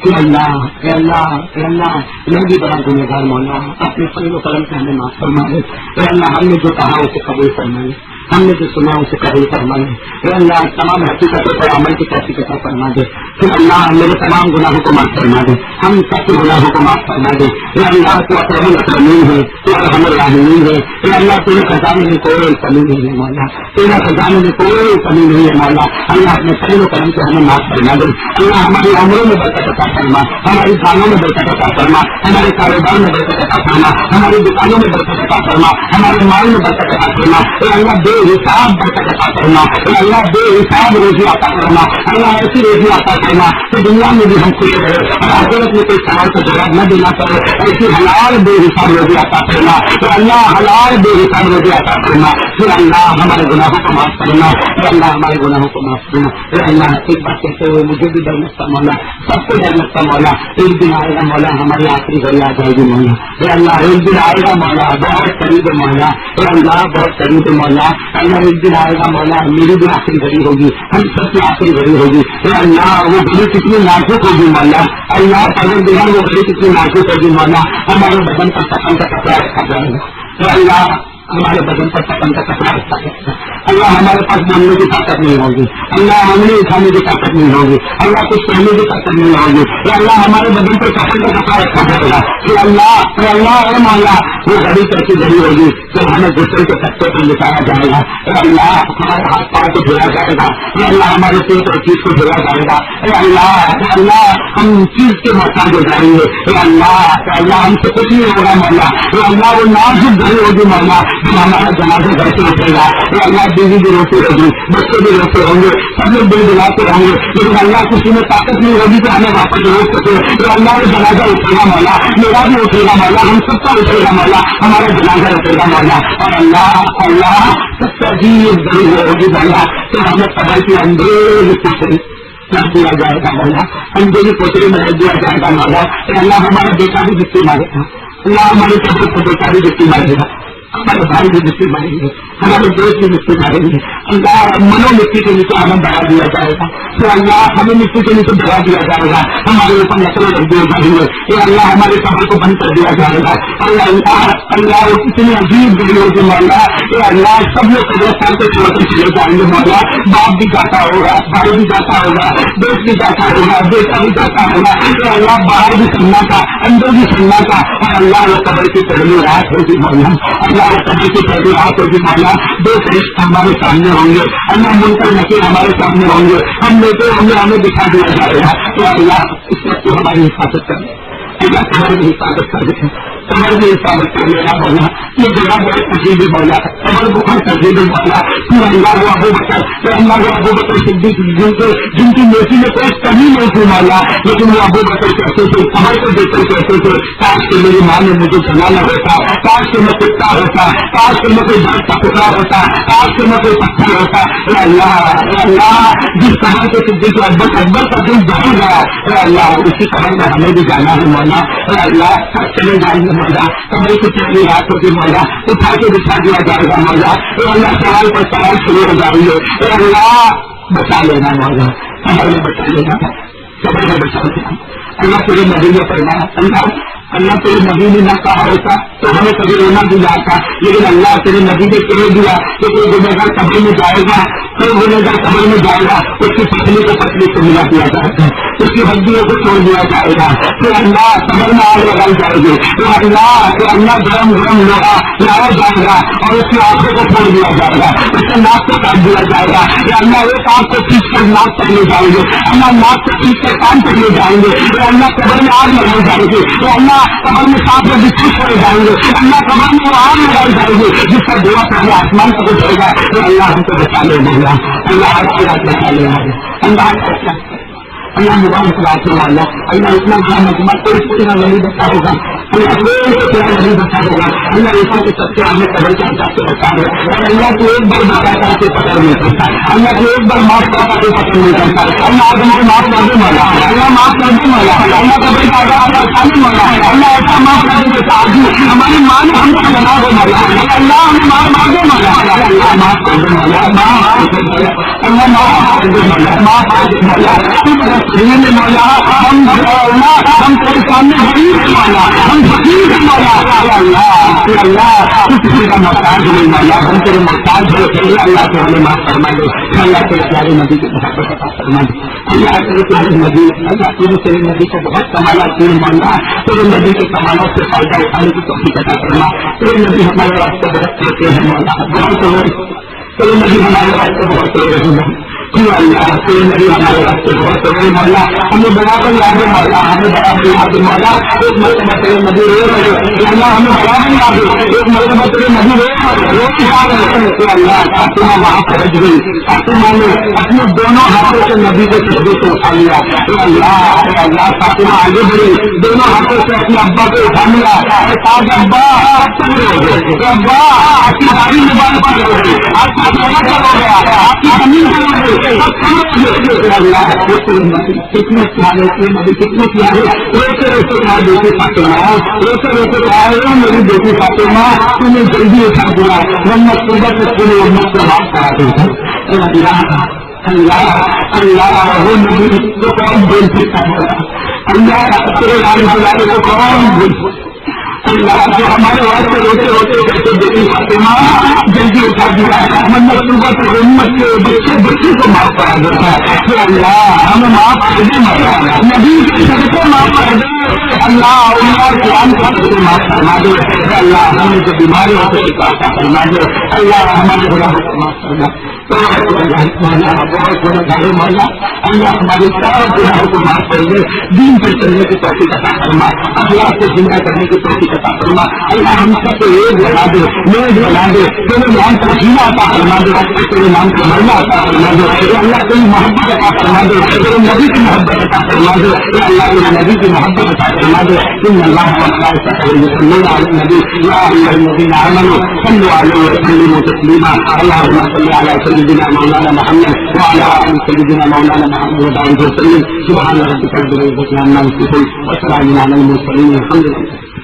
C: یا اللہ میں بھی بڑا گنہگار مولا اپنے فضل و کرم سے ہمیں معاف فرما دے. یا اللہ ہم نے جو کہا اسے قبول فرمائے. ہم نے جو سنا اسے قبول فرمائے. اے اللہ تمام حقیقتوں پر عمل کی توفیق عطا فرما دے. پھر اللہ میرے تمام گناہوں کو معاف فرما دے. ہم سب کے گناہوں کو معاف فرما دے. اے اللہ تو اکرم الاکرمین ہے. تو ارحم الراحمین ہے. اے اللہ تیرے خزانے میں کوئی کمی نہیں ہے مولا. تیرے خزانے میں کوئی کمی نہیں ہے مولا. اللہ اپنے فضل و کرم سے ہمیں معاف فرما دے. اللہ ہماری عمروں میں برکت عطا فرما. ہماری کاموں میں برکت عطا فرما. ہمارے کاروبار میں برکت عطا فرما. ہماری دکانوں میں برکت عطا فرما. ہمارے مال میں برکت عطا فرما. اے اللہ بے حساب برکت عطا فرما. اے اللہ بے حساب روزی عطا فرما. اللہ ایسی روزی عطا فرما کہ دنیا میں بھی ہم خوش رہے اور آخرت میں کوئی سوال کا جواب نہ دینا پڑے. ایسی حلال بے حساب روزی عطا فرما. تو اللہ حلال بے حساب روزی عطا فرما. پھر اللہ ہمارے گناہوں کو معاف کرنا. پھر اللہ ہمارے گناہوں کو معاف کرنا. پھر اللہ ایک بات کہتے ہوئے مجھے بھی ڈر لگتا مولا سب کو ڈر لگتا مولا. ایک دن آئے گا مولا ہماری آخری گھڑی آ جائے گی مولا. اے اللہ ایک دن آئے گا مولا بہت قریب مولا. اے اللہ بہت قریب مولا. اللہ ایک دن آئے گا مولا میری بھی آخری گھڑی ہوگی. ہم سب کی آخری گھڑی ہوگی. اے اللہ وہ گھڑی کتنی نازک ہوگی مولا. اللہ پروردگار وہ گھڑی کتنی نازک ہوگی مولا. ہمارے بدن پر سپن کا کپڑا رکھا جائے گا. اے اللہ ہمارے بدن پر سپن کا کپڑا رکھا جائے گا. اللہ ہمارے پاس ماننے کی طاقت نہیں ہوگی. اللہ ہمیں اٹھانے کی طاقت نہیں ہوگی. اللہ کچھ کہنے کی طاقت نہیں ہوگی. اے اللہ ہمارے بدن پر سپن کا کپڑا رکھا جائے گا. اے اللہ اے مولا وہ گھڑی کیسی گھڑی ہوگی تو ہمیں دوسرے کے سطح پر لٹایا جائے گا. اے اللہ ہمارے ہاتھ پاؤں کو دھویا جائے گا. اے اللہ ہمارے پیٹ اور چیز کو دھویا جائے گا. اے اللہ ہم چیز کے محتاج ہو جائیں گے. اے اللہ ہم سے کچھ نہیں ہوگا مولا. اے اللہ وہ نازک گھڑی ہوگی مولا جو ہمارا جنازہ گھر سے اٹھے گا. اے اللہ بیوی بھی روتے ہوگی بچے بھی روتے ہوں گے سب لوگ دل دلاتے ہوں گے. لیکن اللہ کسی میں طاقت نہیں ہوگی کہ ہمیں واپس روک سکے. اے اللہ وہ جنازہ اٹھے گا مولا. میرا بھی اٹھے گا مولا. ہم سب کا اٹھے گا مولا. ہمارا جنازہ اٹھے گا مولا. اور اللہ سب سے عجیب گھڑی ہوگی مولا تو ہمیں قبر کی اندھیری پوچھے رکھ دیا جائے گا مولا. اندھیری پوچھے میں رکھ دیا جائے گا مولا. اللہ ہمارا بیٹا بھی جتنی مارے گا. اللہ ہماری قبر کو بیٹا بھی جتنی مارے گا. ہمارے بھائی بھی مٹی ماریں گے. ہمارے دوست بھی مٹی ماریں گے. اللہ منو مٹی کے نیچے ہمیں بڑھا دیا جائے گا. تو اللہ ہمیں مٹی کے نیچے بڑھا دیا جائے گا. ہمارے اوپر نسلیں رکھ دیے جائیں گے. یہ اللہ ہمارے قبر کو بند کر دیا جائے گا. اللہ وہ کتنی عجیب گھڑی ہوگی مولا. یہ اللہ سب لوگ قبرستان کو چھوڑ کر چلے جائیں گے مولا. باپ بھی جاتا ہوگا بھائی بھی جاتا ہوگا دوست بھی جاتا ہوگا بیٹا بھی جاتا ہوگا. یہ اللہ باہر بھی سننا کا اندر بھی سننا کا. اور اللہ وہ قبر کی پہلی رات ہوگی مولا. اللہ قبر کی پہلی رات ہوگی مولا. دو فرشتے ہمارے سامنے ہوں گے. اللہ منکر نکیر ہمارے سامنے ہوں گے. ہم لیتے ہوں گے ہمیں دکھا دیا جائے گا. تو اللہ اس وقت ہماری حفاظت کر اللہ تمہاری بھی حفاظت کر دیتے تمہاری بھی حفاظت کر لینا مولا. یہ جگہ بڑے عجیب مولا قبر بہت عجیب مولا. تو اللہ وہ ابو بکر تو اللہ وہ ابو بکر صدیق جن کی نیکی میں کوئی کمی نہیں تھی مولا. لیکن وہ ابو بکر کہتے تھے قبر کو دیکھ کر کہتے تھے کاش کہ میری ماں نے مجھے جلانا ہوتا. کاش کہ میں کتا ہوتا. کاش کہ میں کوئی بات کا ٹکڑا ہوتا. کاش کہ میں کوئی پتھر ہوتا. اللہ جس قبر کے صدیق اکبر کا دل جل گیا. اللہ اسی قبر میں ہمیں بھی جانا ہے مولا. اللہ چلے جائیں گے مولا. قبر کی پہلی رات ہوگی مولا. اٹھا کے بچھا دیا جائے گا مولا. اللہ سوال پر سوال شروع ہو جائیں گے. اللہ بچا لینا مولا. قبر میں بچا لینا قبر میں بچا لینا. اللہ تیرے نبی نے فرمایا اللہ اللہ تیرے نبی نے نہ کہا ہوتا تو ہمیں کبھی رونا بھی آتا، لیکن اللہ تیرے نبی نے کہہ دیا کہ کوئی گنہگار قبر میں جائے گا، کوئی گنہگار قبر میں جائے گا، اس کی پتلی کو پتلی کو ملا دیا جائے گا، اس کی ہڈیوں کو چھوڑ دیا جائے گا، پھر اللہ قبر میں آگ لگائی جائے گی، پھر اللہ گرم گرم لوہا لایا جائے گا اور اس کی آنکھوں کو پھوڑ دیا جائے گا، اس کے ناک کو کاٹ دیا جائے گا، یا اللہ ایک آنکھ کو کھینچ کر ناک تک لے جائیں گے، اللہ ناک کو کھینچ کر کان تک لے جائیں گے، یا اللہ قبر میں آگ لگائی جائے گی، یا اللہ قبر میں سانپ میں بچھو چھوڑے جائیں گے، اللہ قبر میں آگ لگائی جائے گی جس کا دعا پہلے آسمان کو جائے گا، تو اللہ ہم کو بچا لے گا، اللہ آپ کی رات بچا لے گا، اللہ مبارک رات والا، اللہ اتنا بڑا مجمع کوئی اتنا نہیں بچا ہوگا، اللہ کوئی اتنا نہیں بچا ہوگا، اللہ ایسا کے سب سے ہمیں قبر کے حساب سے بچا ہے، اللہ کو ایک بار بچاتا ہے پکڑ نہیں کرتا، اللہ کو ایک بار معاف کرتا ہے پکڑ نہیں کرتا، اللہ آدم کو معاف کر دے مولا، اللہ معاف کر دے مولا، اللہ قبر کا آگاہ آسانی مولا، اللہ ایسا معاف کر دے کہ آج ہماری ماں نے ہم کو بنا دے مولا، اللہ ہمیں معاف کر دے مولا، اللہ معاف کر دے مولا، معاف کر دے اللہ معاف کر دے مولا، معاف کر دے مولا، مولا ہم تیرے سامنے غریب مولا، ہم فقیر مولا، اللہ اللہ کسی کا محتاج نہیں مولا، ہم تیرے محتاج ہو، اللہ تو ہمیں معاف فرما دے، اللہ تیرے پیارے نبی کی محبت عطا فرما دے، اللہ تیرے پیارے نبی، اللہ تیرے نبی کو بہت کمالا تیر مولا، تیرے نبی کے کمالوں سے فائدہ اٹھانے کی توفیق عطا فرما، تیرے نبی ہمارے راستے بہت کرتے ہیں مولا، بہت تیرے نبی ہمارے راستے بہت رہے ہیں اللہ، تیرے نبی ہمارے راستے بہت رہے مولا، ہمیں برابر یاد ہے مولا، ہمیں برابر یاد ہے مولا، ایک مرتبہ تیرے نبی رو رہے اللہ، ہمیں برابر یاد ہے ایک مرتبہ تیرے نبی رو اللہ، فاطمہ وہاں پہنچ گئی، فاطمہ نے اپنے دونوں ہاتھوں سے نبی کے سجدے سے اٹھا لیا، اللہ اللہ فاطمہ آگے بڑھی، دونوں ہاتھوں سے اپنے ابا کو اٹھا لیا، ابا ابا آپ کی ساری موبائل پر ہو گئی، آپ کا کھانا ہو گیا، آپ کی زمین ہو گئی، اللہ کتنے پیارے کتنے پیارے، روتے روتے کہا بیٹی فاطمہ، روتے روتے کہا میری بیٹی فاطمہ تمہیں جلدی اٹھا دیا، ورنہ صبح سے پورے امت کو معاف کرا دے اللہ اللہ وہ نبی کو کون بول سکتا ہے، اللہ تیرے لال بلانے کو کون بول سکتا اللہ جو ہمارے واسطے روتے روتے کہتے بیٹی فاطمہ جلدی اٹھا دیا، ورنہ صبح سے امت کے بچے بچی کو معاف کرا دیتا ہے، پھر اللہ ہمیں معاف کر دے مولا، نبی کے صدقے معاف کر دے اللہ، اللہ قرآن کا صدقے معاف فرما دے اللہ، ہمیں جو بیماری ہو تو شفا عطا فرما دے اللہ، ہمارے گناہوں کو معاف کرنا، بہت بڑا گھر مولا، اللہ ہمارے سارے گناہوں کو معاف کر دے، دین پر چلنے کی توفیق عطا فرما، اخلاق سے زندہ کرنے کی توفیق عطا فرما اللہ، ہم سب کو ایک بنا دے، میز بنا دے، تیرے نام کا جینا عطا فرما دے، تیرے نام کا مرنا عطا فرما دے اللہ، تیری محبت عطا فرما دے، تیرے نبی کی محبت عطا فرما دے اللہ، تیرے نبی کی محبت عطا فرما دے، ان اللہ وملائکتہ علی النبی یا ایھا الذین آمنوا صلوا علیہ وسلموا تسلیما، اللهم صل علی سیدنا مولانا محمد وعلى آل سیدنا مولانا محمد وبارک وسلم، سبحان ربک رب العزة عما یصفون وسلام علی المرسلین، الحمد للہ۔